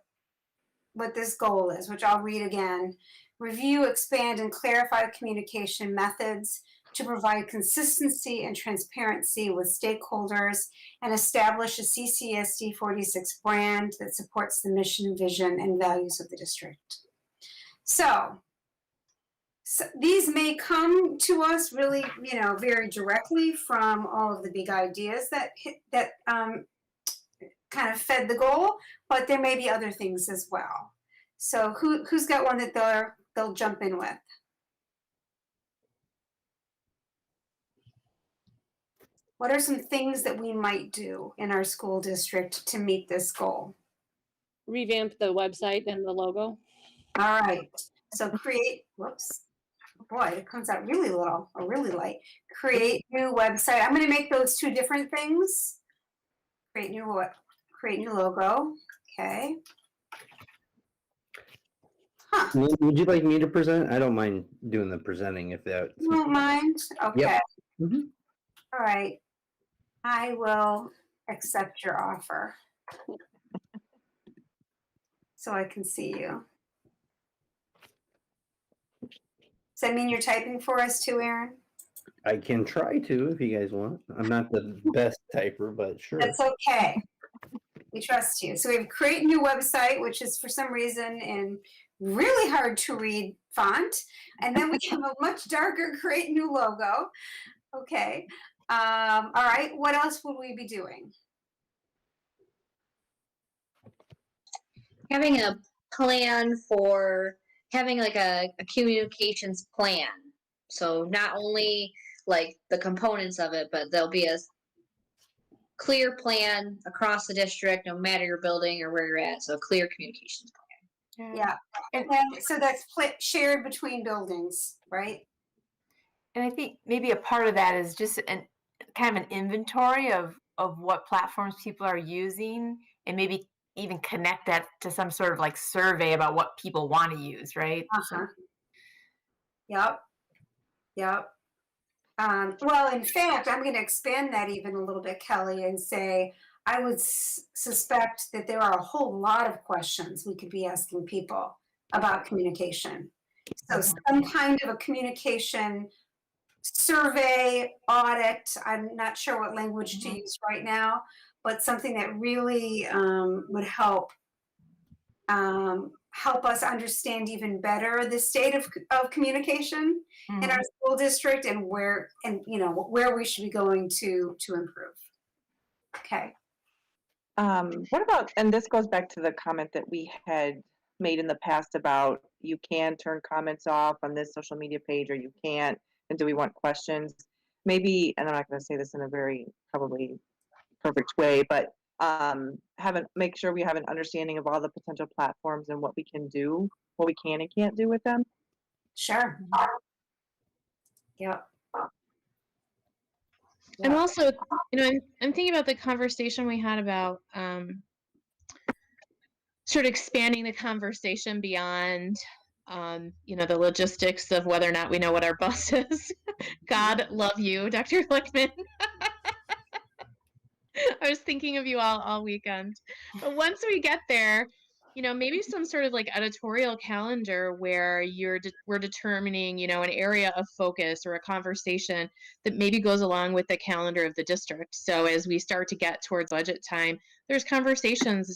is, which I'll read again. Review, expand, and clarify communication methods to provide consistency and transparency with stakeholders and establish a CCSD 46 brand that supports the mission, vision, and values of the district. So these may come to us really, very directly from all of the big ideas that kind of fed the goal, but there may be other things as well. So who's got one that they'll jump in with? What are some things that we might do in our school district to meet this goal?
Revamp the website and the logo.
All right. So create, whoops, boy, it comes out really little or really light. Create new website. I'm going to make those two different things. Create new logo. Okay. Huh.
Would you like me to present? I don't mind doing the presenting if that.
You don't mind? Okay.
Yep. Mhm.
All right. I will accept your offer. So I can see you. Does that mean you're typing for us too, Aaron?
I can try to if you guys want. I'm not the best typer, but sure.
That's okay. We trust you. So we have create new website, which is for some reason in really hard to read font. And then we have a much darker create new logo. Okay. All right. What else would we be doing?
Having a plan for having like a communications plan. So not only like the components of it, but there'll be a clear plan across the district, no matter your building or where you're at. So a clear communications plan.
Yeah. And then, so that's shared between buildings, right?
And I think maybe a part of that is just kind of an inventory of what platforms people are using, and maybe even connect that to some sort of like survey about what people want to use, right?
Uh-huh. Yep. Yep. Well, in fact, I'm going to expand that even a little bit, Kelly, and say I would suspect that there are a whole lot of questions we could be asking people about communication. So some kind of a communication survey, audit, I'm not sure what language to use right now, but something that really would help us understand even better the state of communication in our school district and where we should be going to improve. Okay.
What about, and this goes back to the comment that we had made in the past about you can turn comments off on this social media page or you can't, and do we want questions? Maybe, and I'm not going to say this in a very probably perfect way, but make sure we have an understanding of all the potential platforms and what we can do, what we can and can't do with them.
Sure. Yep.
And also, I'm thinking about the conversation we had about sort of expanding the conversation beyond, the logistics of whether or not we know what our bus is. God love you, Dr. Lichtman. was thinking of you all weekend. But once we get there, maybe some sort of like editorial calendar where we're determining, an area of focus or a conversation that maybe goes along with the calendar of the district. So as we start to get towards budget time, there's conversations,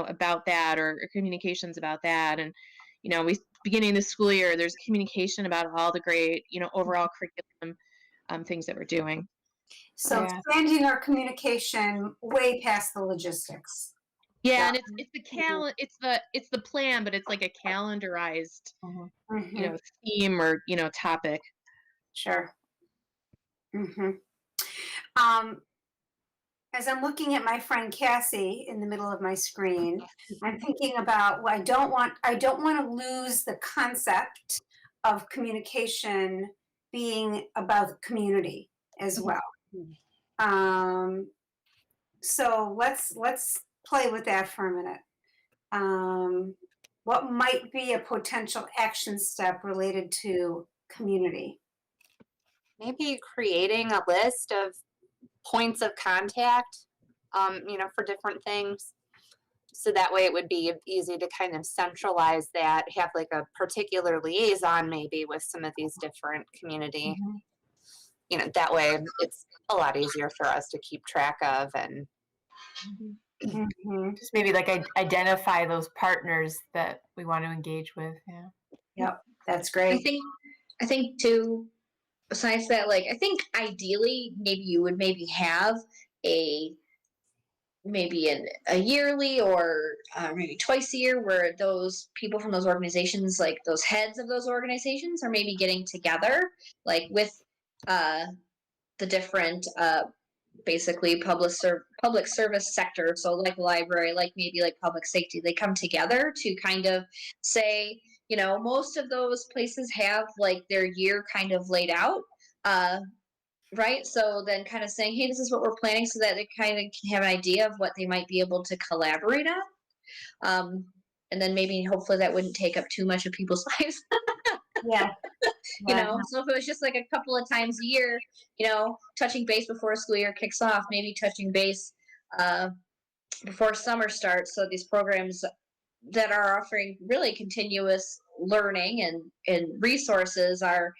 about that or communications about that. And, beginning the school year, there's communication about all the great, overall curriculum things that we're doing.
So
Yeah.
expanding our communication way past the logistics.
Yeah, and it's the it's the plan, but it's like a calendarized,
Mhm.
theme or topic.
Sure. As I'm looking at my friend Cassie in the middle of my screen, I'm thinking about, well, I don't want to lose the concept of communication being about the community as well. So let's play with that for a minute. What might be a potential action step related to community?
Maybe creating a list of points of contact, for different things. So that way it would be easy to kind of centralize that, have like a particular liaison maybe with some of these different community, that way it's a lot easier for us to keep track of and
Just maybe like identify those partners that we want to engage with. Yeah.
Yep, that's great.
I think too, besides that, like, I think ideally maybe you would maybe have a yearly or maybe twice a year where those people from those organizations, like those heads of those organizations, are maybe getting together, like with the different basically public service sector. So like library, like maybe like public safety, they come together to kind of say, most of those places have like their year kind of laid out. Right. So then kind of saying, hey, this is what we're planning, so that they kind of can have an idea of what they might be able to collaborate on. And then maybe hopefully that wouldn't take up too much of people's lives.
Yeah.
So if it was just like a couple of times a year, touching base before school year kicks off, maybe touching base before summer starts. So these programs that are offering really continuous learning and resources are,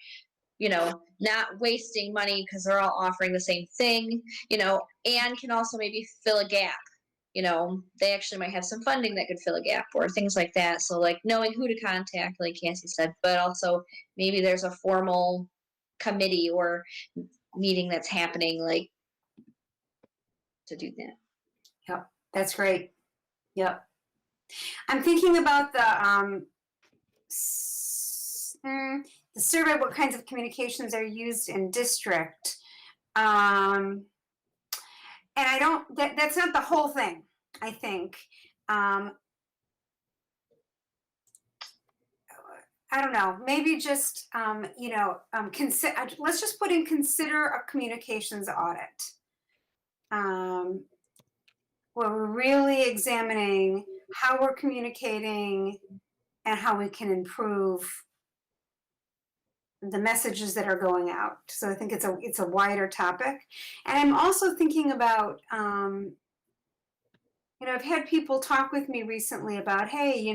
not wasting money because they're all offering the same thing, and can also maybe fill a gap. They actually might have some funding that could fill a gap or things like that. So like knowing who to contact, like Cassie said, but also maybe there's a formal committee or meeting that's happening, like, to do that.
Yep, that's great. Yep. I'm thinking about the survey, what kinds of communications are used in district. And I don't, that's not the whole thing, I think. I don't know, maybe just, let's just put in consider a communications audit. Where we're really examining how we're communicating and how we can improve the messages that are going out. So I think it's a wider topic. And I'm also thinking about, I've had people talk with me recently about, hey,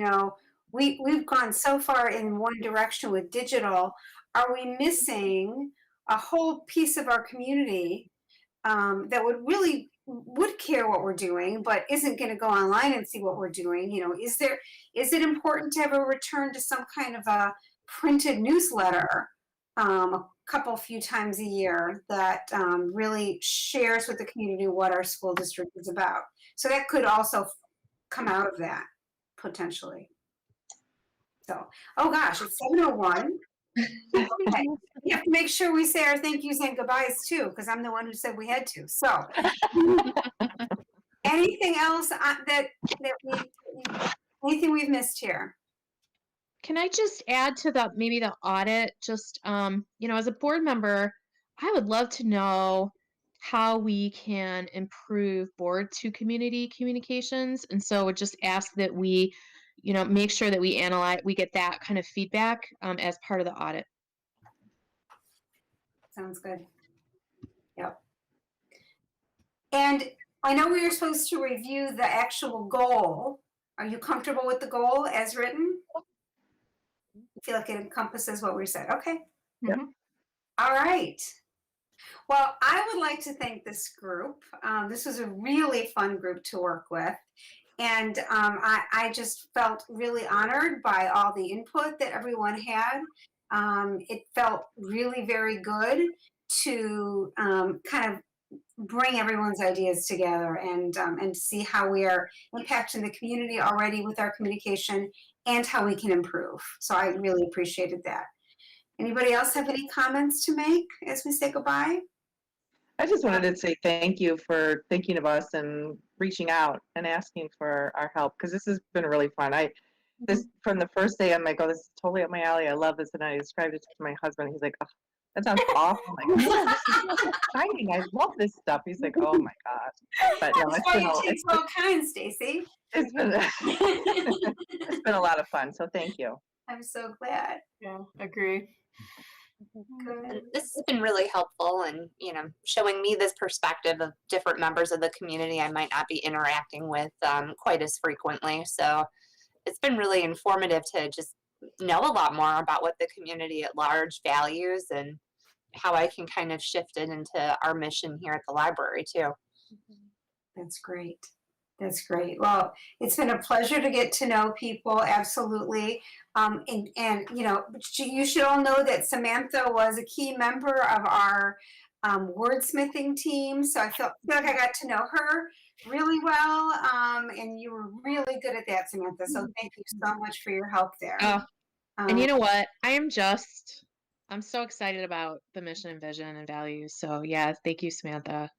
we've gone so far in one direction with digital. Are we missing a whole piece of our community that would care what we're doing, but isn't going to go online and see what we're doing? Is it important to have a return to some kind of a printed newsletter a few times a year that really shares with the community what our school district is about? So that could also come out of that potentially. So, oh gosh, it's 7:01. Okay. We have to make sure we say our thank yous and goodbyes too, because I'm the one who said we had to. So, anything else anything we've missed here?
Can I just add to maybe the audit? Just as a board member, I would love to know how we can improve board to community communications, and so would just ask that we, make sure that we get that kind of feedback as part of the audit.
Sounds good. Yep. And I know we were supposed to review the actual goal. Are you comfortable with the goal as written? I feel like it encompasses what we said. Okay.
Mhm.
All right. Well, I would like to thank this group. This was a really fun group to work with. And I just felt really honored by all the input that everyone had. It felt really very good to kind of bring everyone's ideas together and see how we are impacting the community already with our communication and how we can improve. So I really appreciated that. Anybody else have any comments to make as we say goodbye?
I just wanted to say thank you for thinking of us and reaching out and asking for our help, because this has been really fun. This from the first day, I'm like, oh, this is totally up my alley. I love this. And I described it to my husband. He's like, oh, that sounds awful. I'm like, no, this is so exciting. I love this stuff. He's like, oh my God. But no,
That's why you take all kinds, Stacy.
it's been it's been a lot of fun. So thank you.
I'm so glad.
Yeah, agree.
Good.
This has been really helpful and, showing me this perspective of different members of the community I might not be interacting with quite as frequently. So it's been really informative to just know a lot more about what the community at large values and how I can kind of shift it into our mission here at the library too.
That's great. That's great. Well, it's been a pleasure to get to know people, absolutely. And you should all know that Samantha was a key member of our wordsmithing team. So I feel like I got to know her really well. And you were really good at that, Samantha. So thank you so much for your help there.
And you know what? I'm so excited about the mission and vision and values. So yeah, thank you, Samantha.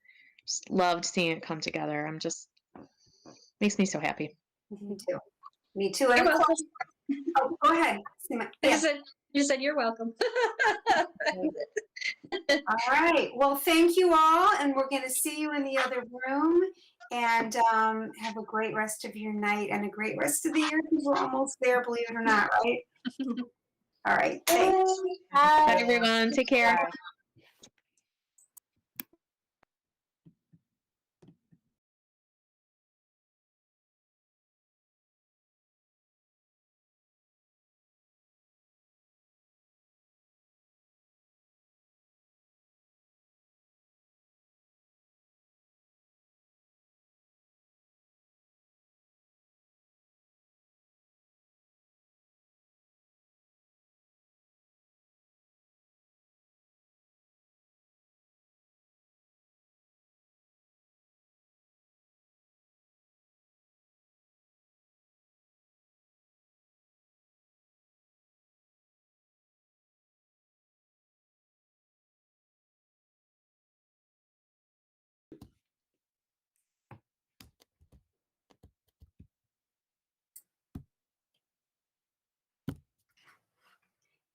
Just loved seeing it come together. Makes me so happy.
Me too. Me too. And of course, oh, go ahead. Yeah.
You said you're welcome.
All right. Well, thank you all. And we're going to see you in the other room. And have a great rest of your night and a great rest of the year, because we're almost there, believe it or not, right? All right. Thanks.
Bye, everyone. Take care.
Bye.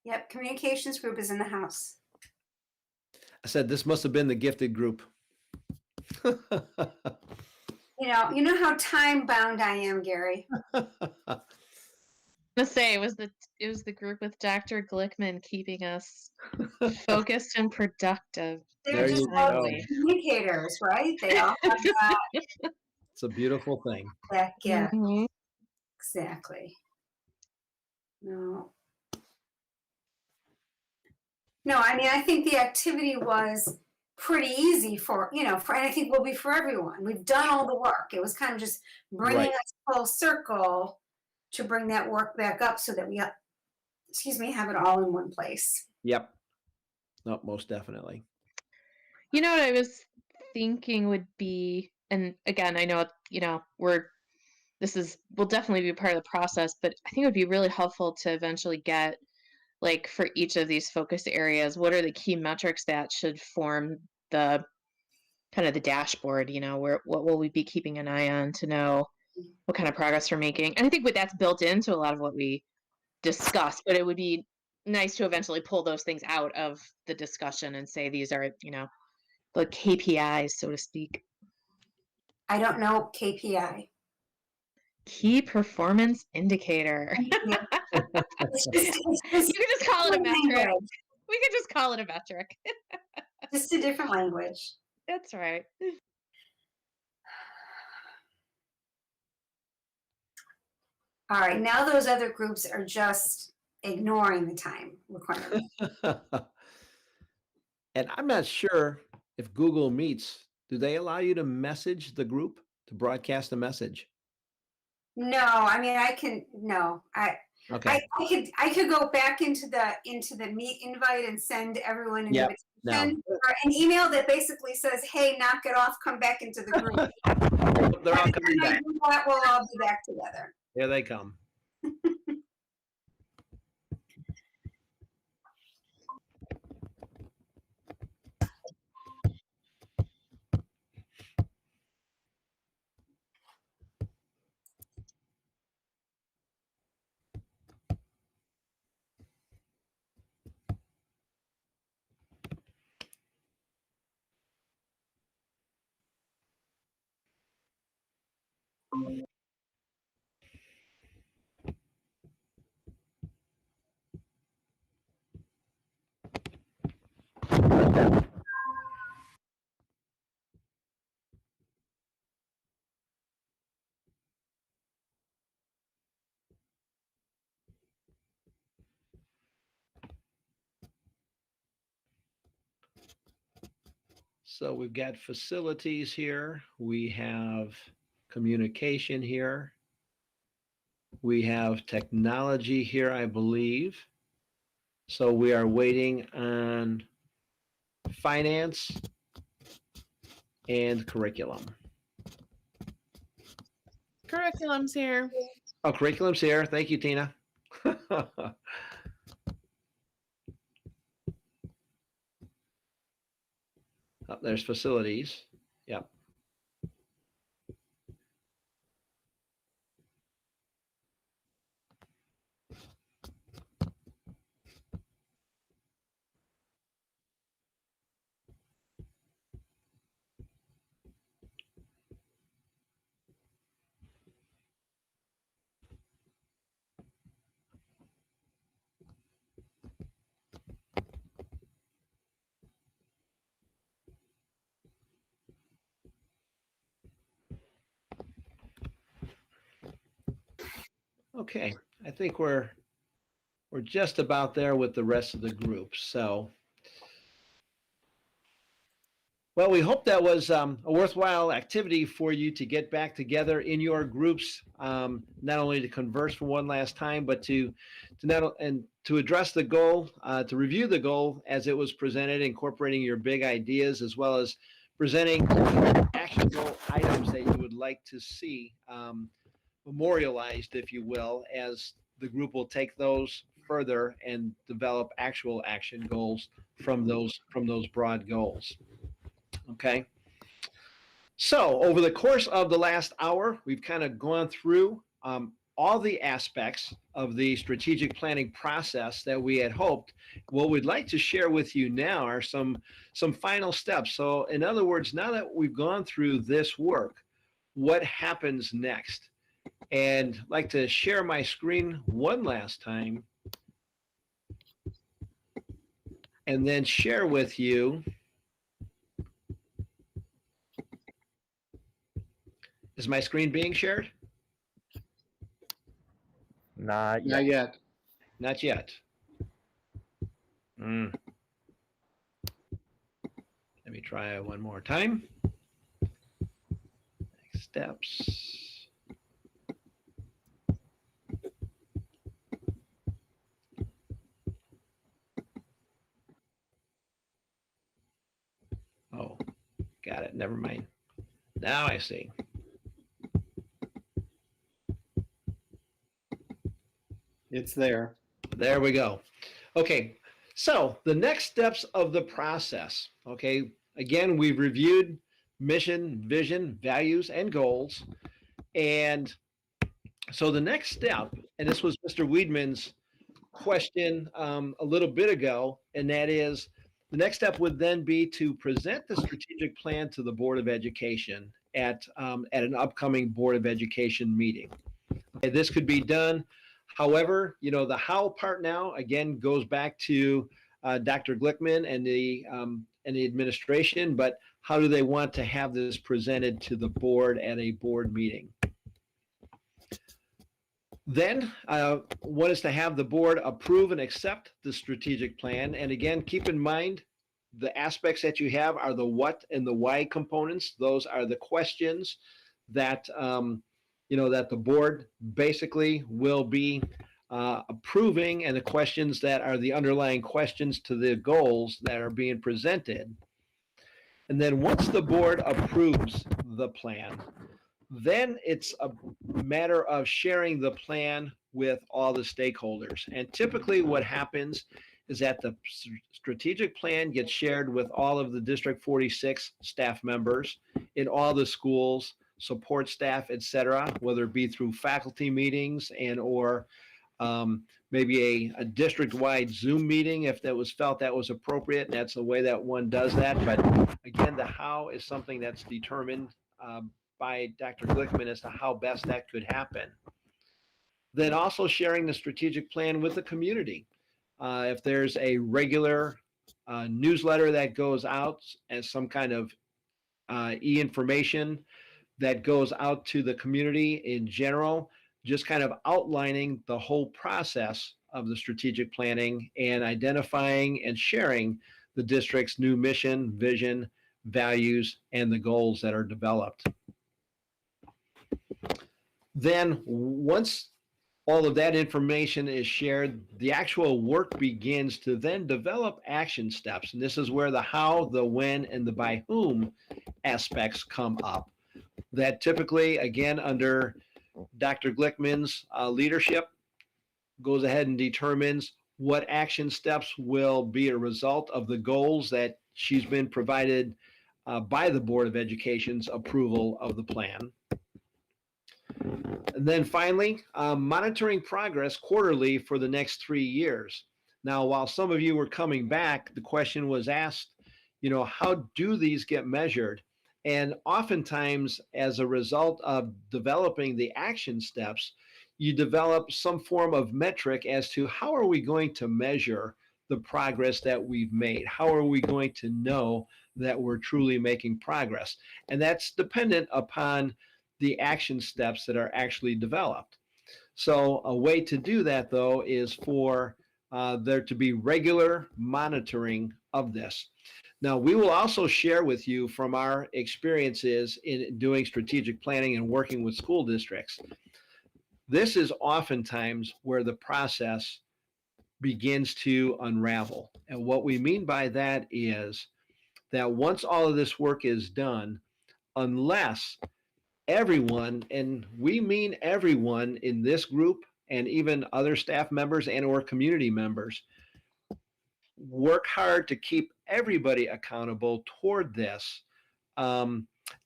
Yep. Communications group is in the house.
I said this must have been the gifted group.
You know how time bound I am, Gary.
I'm gonna say it was the group with Dr. Glickman keeping us focused and productive.
They're just all communicators, right? They all have that.
It's a beautiful thing.
Yeah.
Mhm.
Exactly. No, I mean, I think the activity was pretty easy and I think will be for everyone. We've done all the work. It was kind of just bringing us full circle to bring that work back up so that we, have it all in one place.
Yep. No, most definitely.
You know what I was thinking would be, and again, I know, will definitely be part of the process, but I think it would be really helpful to eventually get, like, for each of these focus areas, what are the key metrics that should form the kind of the dashboard, what will we be keeping an eye on to know what kind of progress we're making? And I think that's built into a lot of what we discussed, but it would be nice to eventually pull those things out of the discussion and say these are, the KPIs, so to speak.
I don't know KPI.
Key performance indicator. You could just call it a metric. We could just call it a metric.
Just a different language.
That's right.
All right, now those other groups are just ignoring the time requirement.
And I'm not sure if Google Meets, do they allow you to message the group, to broadcast a message?
No, I mean,
Okay.
I could go back into the meet invite and send everyone an
Yep.
invitation or an email that basically says, hey, knock it off, come back into the group.
They're all
By the
coming
time I
back.
do that, we'll all be back together.
Here they come. So we've got facilities here. We have communication here. We have technology here, I believe. So we are waiting on finance and curriculum.
Curriculum's here.
Oh, curriculum's here. Thank you, Tina. Oh, there's facilities. Yep. Okay, I think we're just about there with the rest of the group. So, well, we hope that was a worthwhile activity for you to get back together in your groups, not only to converse for one last time, but to address the goal, to review the goal as it was presented, incorporating your big ideas, as well as presenting actionable items that you would like to see memorialized, if you will, as the group will take those further and develop actual action goals from those broad goals. Okay. So over the course of the last hour, we've kind of gone through all the aspects of the strategic planning process that we had hoped. What we'd like to share with you now are some final steps. So in other words, now that we've gone through this work, what happens next? And I'd like to share my screen one last time and then share with you. Is my screen being shared?
Not yet.
Not yet.
Not yet. Let me try one more time. Next steps. Oh, got it. Never mind. Now I see.
It's there.
There we go. Okay, so the next steps of the process. Okay, again, we've reviewed mission, vision, values, and goals. And so the next step, and this was Mr. Weidman's question a little bit ago, and that is the next step would then be to present the strategic plan to the Board of Education at an upcoming Board of Education meeting. Okay, this could be done. However, you know, the how part now, again, goes back to Dr. Glickman and the administration, but how do they want to have this presented to the board at a board meeting? Then one is to have the board approve and accept the strategic plan. And again, keep in mind the aspects that you have are the what and the why components. Those are the questions that that the board basically will be approving, and the questions that are the underlying questions to the goals that are being presented. And then once the board approves the plan, then it's a matter of sharing the plan with all the stakeholders. And typically what happens is that the strategic plan gets shared with all of the District 46 staff members in all the schools, support staff, et cetera, whether it be through faculty meetings and or maybe a district-wide Zoom meeting if that was felt that was appropriate. And that's the way that one does that. But again, the how is something that's determined by Dr. Glickman as to how best that could happen. Then also sharing the strategic plan with the community. If there's a regular newsletter that goes out as some kind of e-information that goes out to the community in general, just kind of outlining the whole process of the strategic planning and identifying and sharing the district's new mission, vision, values, and the goals that are developed. Then once all of that information is shared, the actual work begins to then develop action steps. And this is where the how, the when, and the by whom aspects come up. That typically, again, under Dr. Glickman's leadership, goes ahead and determines what action steps will be a result of the goals that she's been provided by the Board of Education's approval of the plan. And then finally, monitoring progress quarterly for the next 3 years. Now, while some of you were coming back, the question was asked, how do these get measured? And oftentimes, as a result of developing the action steps, you develop some form of metric as to how are we going to measure the progress that we've made? How are we going to know that we're truly making progress? And that's dependent upon the action steps that are actually developed. So a way to do that, though, is for there to be regular monitoring of this. Now, we will also share with you from our experiences in doing strategic planning and working with school districts. This is oftentimes where the process begins to unravel. And what we mean by that is that once all of this work is done, unless everyone, and we mean everyone in this group and even other staff members and or community members, work hard to keep everybody accountable toward this,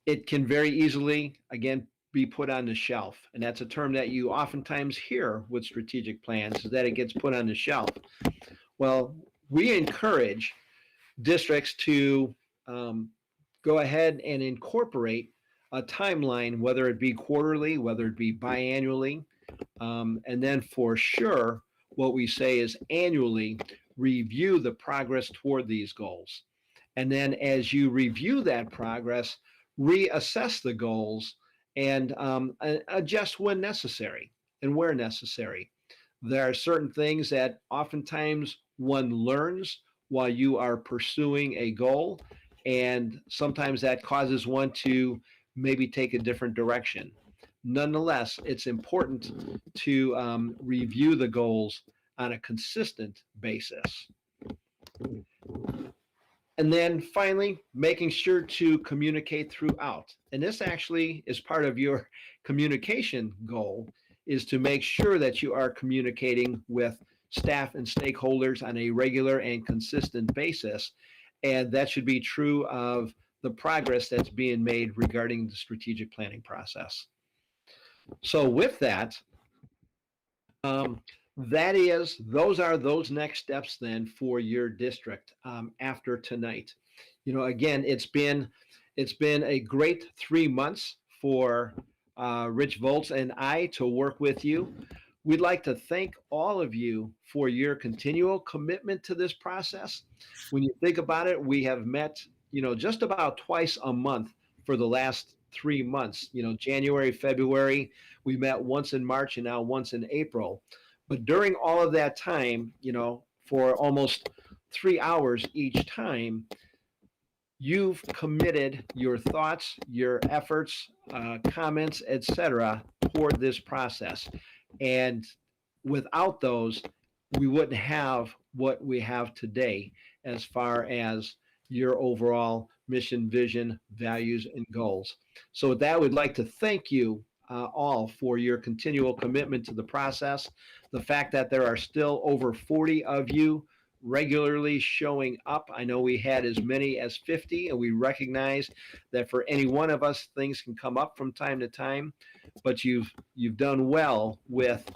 it can very easily, again, be put on the shelf. And that's a term that you oftentimes hear with strategic plans, is that it gets put on the shelf. Well, we encourage districts to go ahead and incorporate a timeline, whether it be quarterly, whether it be biannually, and then for sure, what we say is annually review the progress toward these goals. And then as you review that progress, reassess the goals and adjust when necessary and where necessary. There are certain things that oftentimes one learns while you are pursuing a goal, and sometimes that causes one to maybe take a different direction. Nonetheless, it's important to review the goals on a consistent basis. And then finally, making sure to communicate throughout. And this actually is part of your communication goal, is to make sure that you are communicating with staff and stakeholders on a regular and consistent basis. And that should be true of the progress that's being made regarding the strategic planning process. So with that, those are those next steps then for your district after tonight. Again, it's been a great 3 months for Rich Volz and I to work with you. We'd like to thank all of you for your continual commitment to this process. When you think about it, we have met, just about twice a month for the last 3 months. January, February, we met once in March and now once in April. But during all of that time, for almost 3 hours each time, you've committed your thoughts, your efforts, comments, etc., toward this process. And without those, we wouldn't have what we have today as far as your overall mission, vision, values, and goals. So with that, we'd like to thank you all for your continual commitment to the process. The fact that there are still over 40 of you regularly showing up. I know we had as many as 50, and we recognize that for any one of us, things can come up from time to time, but you've done well with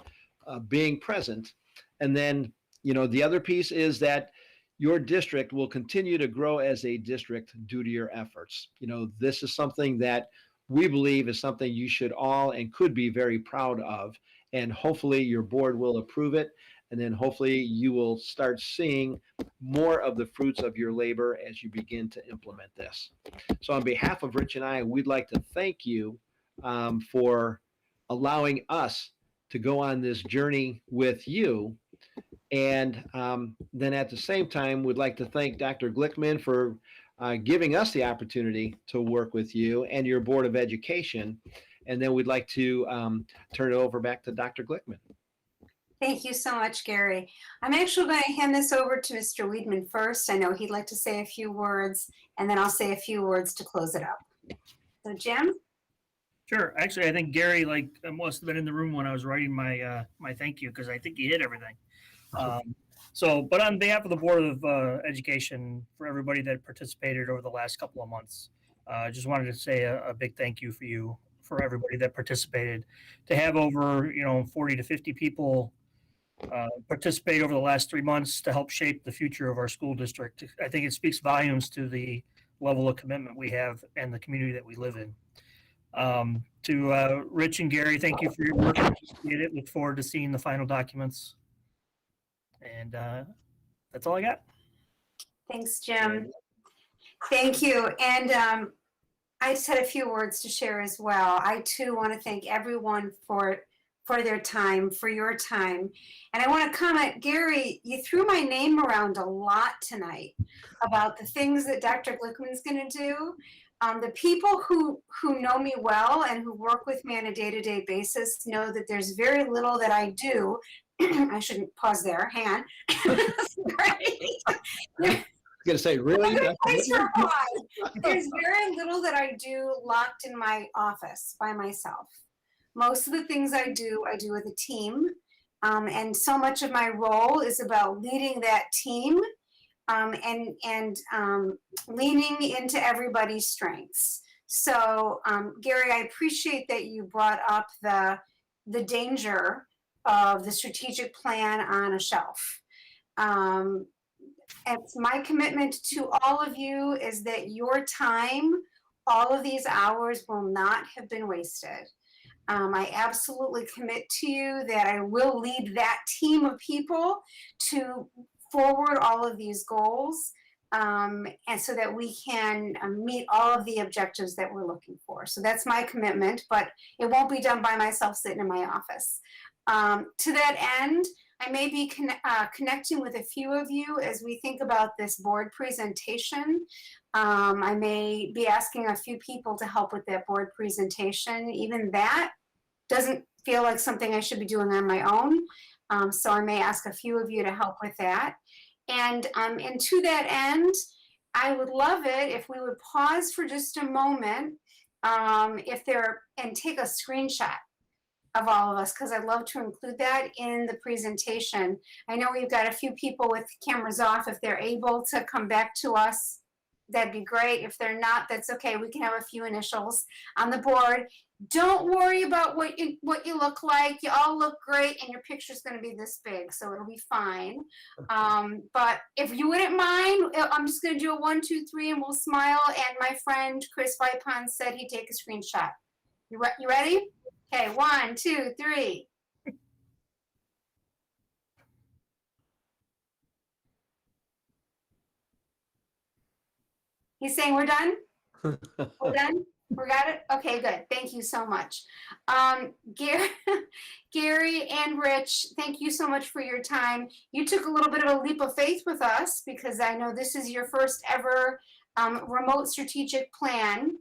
being present. And then, the other piece is that your district will continue to grow as a district due to your efforts. This is something that we believe is something you should all and could be very proud of. And hopefully your board will approve it. And then hopefully you will start seeing more of the fruits of your labor as you begin to implement this. So on behalf of Rich and I, we'd like to thank you for allowing us to go on this journey with you. And then at the same time, we'd like to thank Dr. Glickman for giving us the opportunity to work with you and your Board of Education. And then we'd like to turn it over back to Dr. Glickman.
Thank you so much, Gary. I'm actually going to hand this over to Mr. Weidman first. I know he'd like to say a few words, and then I'll say a few words to close it up. So, Jim?
Sure. Actually, I think Gary must have been in the room when I was writing my my thank you, because I think he hit everything. But on behalf of the Board of Education, for everybody that participated over the last couple of months, I just wanted to say a big thank you for everybody that participated. To have over 40 to 50 people participate over the last 3 months to help shape the future of our school district, I think it speaks volumes to the level of commitment we have and the community that we live in. To Rich and Gary, thank you for your work. Appreciate it. Look forward to seeing the final documents. And that's all I got.
Thanks, Jim. Thank you. And I just had a few words to share as well. I too want to thank everyone for their time, for your time. And I want to comment, Gary, you threw my name around a lot tonight about the things that Dr. Glickman's going to do. The people who know me well and who work with me on a day-to-day basis know that there's very little that I do. I shouldn't pause there. Hang on.
I'm going to say, really?
There's very little that I do locked in my office by myself. Most of the things I do with a team. And so much of my role is about leading that team and leaning into everybody's strengths. So, Gary, I appreciate that you brought up the danger of the strategic plan on a shelf. It's my commitment to all of you is that your time, all of these hours will not have been wasted. I absolutely commit to you that I will lead that team of people to forward all of these goals, and so that we can meet all of the objectives that we're looking for. So that's my commitment, but it won't be done by myself sitting in my office. To that end, I may be connecting with a few of you as we think about this board presentation. I may be asking a few people to help with that board presentation. Even that doesn't feel like something I should be doing on my own. So I may ask a few of you to help with that. And to that end, I would love it if we would pause for just a moment and take a screenshot of all of us, because I'd love to include that in the presentation. I know we've got a few people with cameras off. If they're able to come back to us, that'd be great. If they're not, that's okay. We can have a few initials on the board. Don't worry about what you look like. You all look great, and your picture's going to be this big, so it'll be fine. But if you wouldn't mind, I'm just going to do a 1, 2, 3, and we'll smile. And my friend Chris Vipon said he'd take a screenshot. You ready? Okay, 1, 2, 3. He's saying we're done? We're done? We got it? Okay, good. Thank you so much. Gary and Rich, thank you so much for your time. You took a little bit of a leap of faith with us because I know this is your first ever remote strategic plan.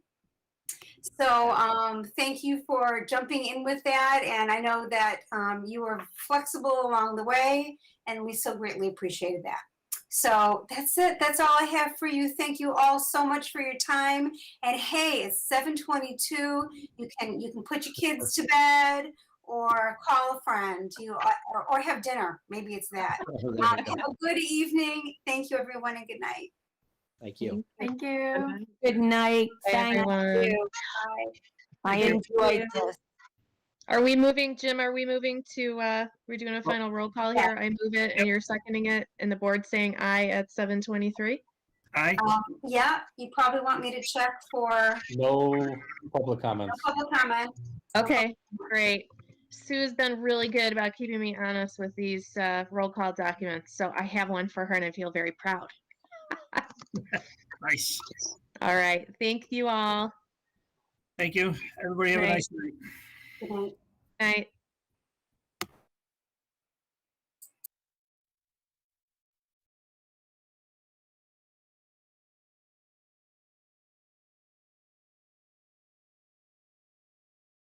So thank you for jumping in with that. And I know that you were flexible along the way, and we so greatly appreciated that. So that's it. That's all I have for you. Thank you all so much for your time. And hey, it's 7:22. You can put your kids to bed or call a friend. Or have dinner. Maybe it's that. Have a good evening. Thank you, everyone, and good night.
Thank you.
Thank you.
Good night.
Bye,
Thank
everyone.
you. I
Thank you.
enjoyed this.
Are we moving, Jim? Are we moving to, we're doing a final roll call here? I move it and you're seconding it and the board saying aye at 7:23?
Aye.
Yeah, you probably want me to check for
No public comments.
public comment.
Okay, great. Sue's been really good about keeping me honest with these roll call documents. So I have one for her and I feel very proud.
Nice.
All right. Thank you all.
Thank you. Everybody have a
Right.
nice night.
Good night.
Night.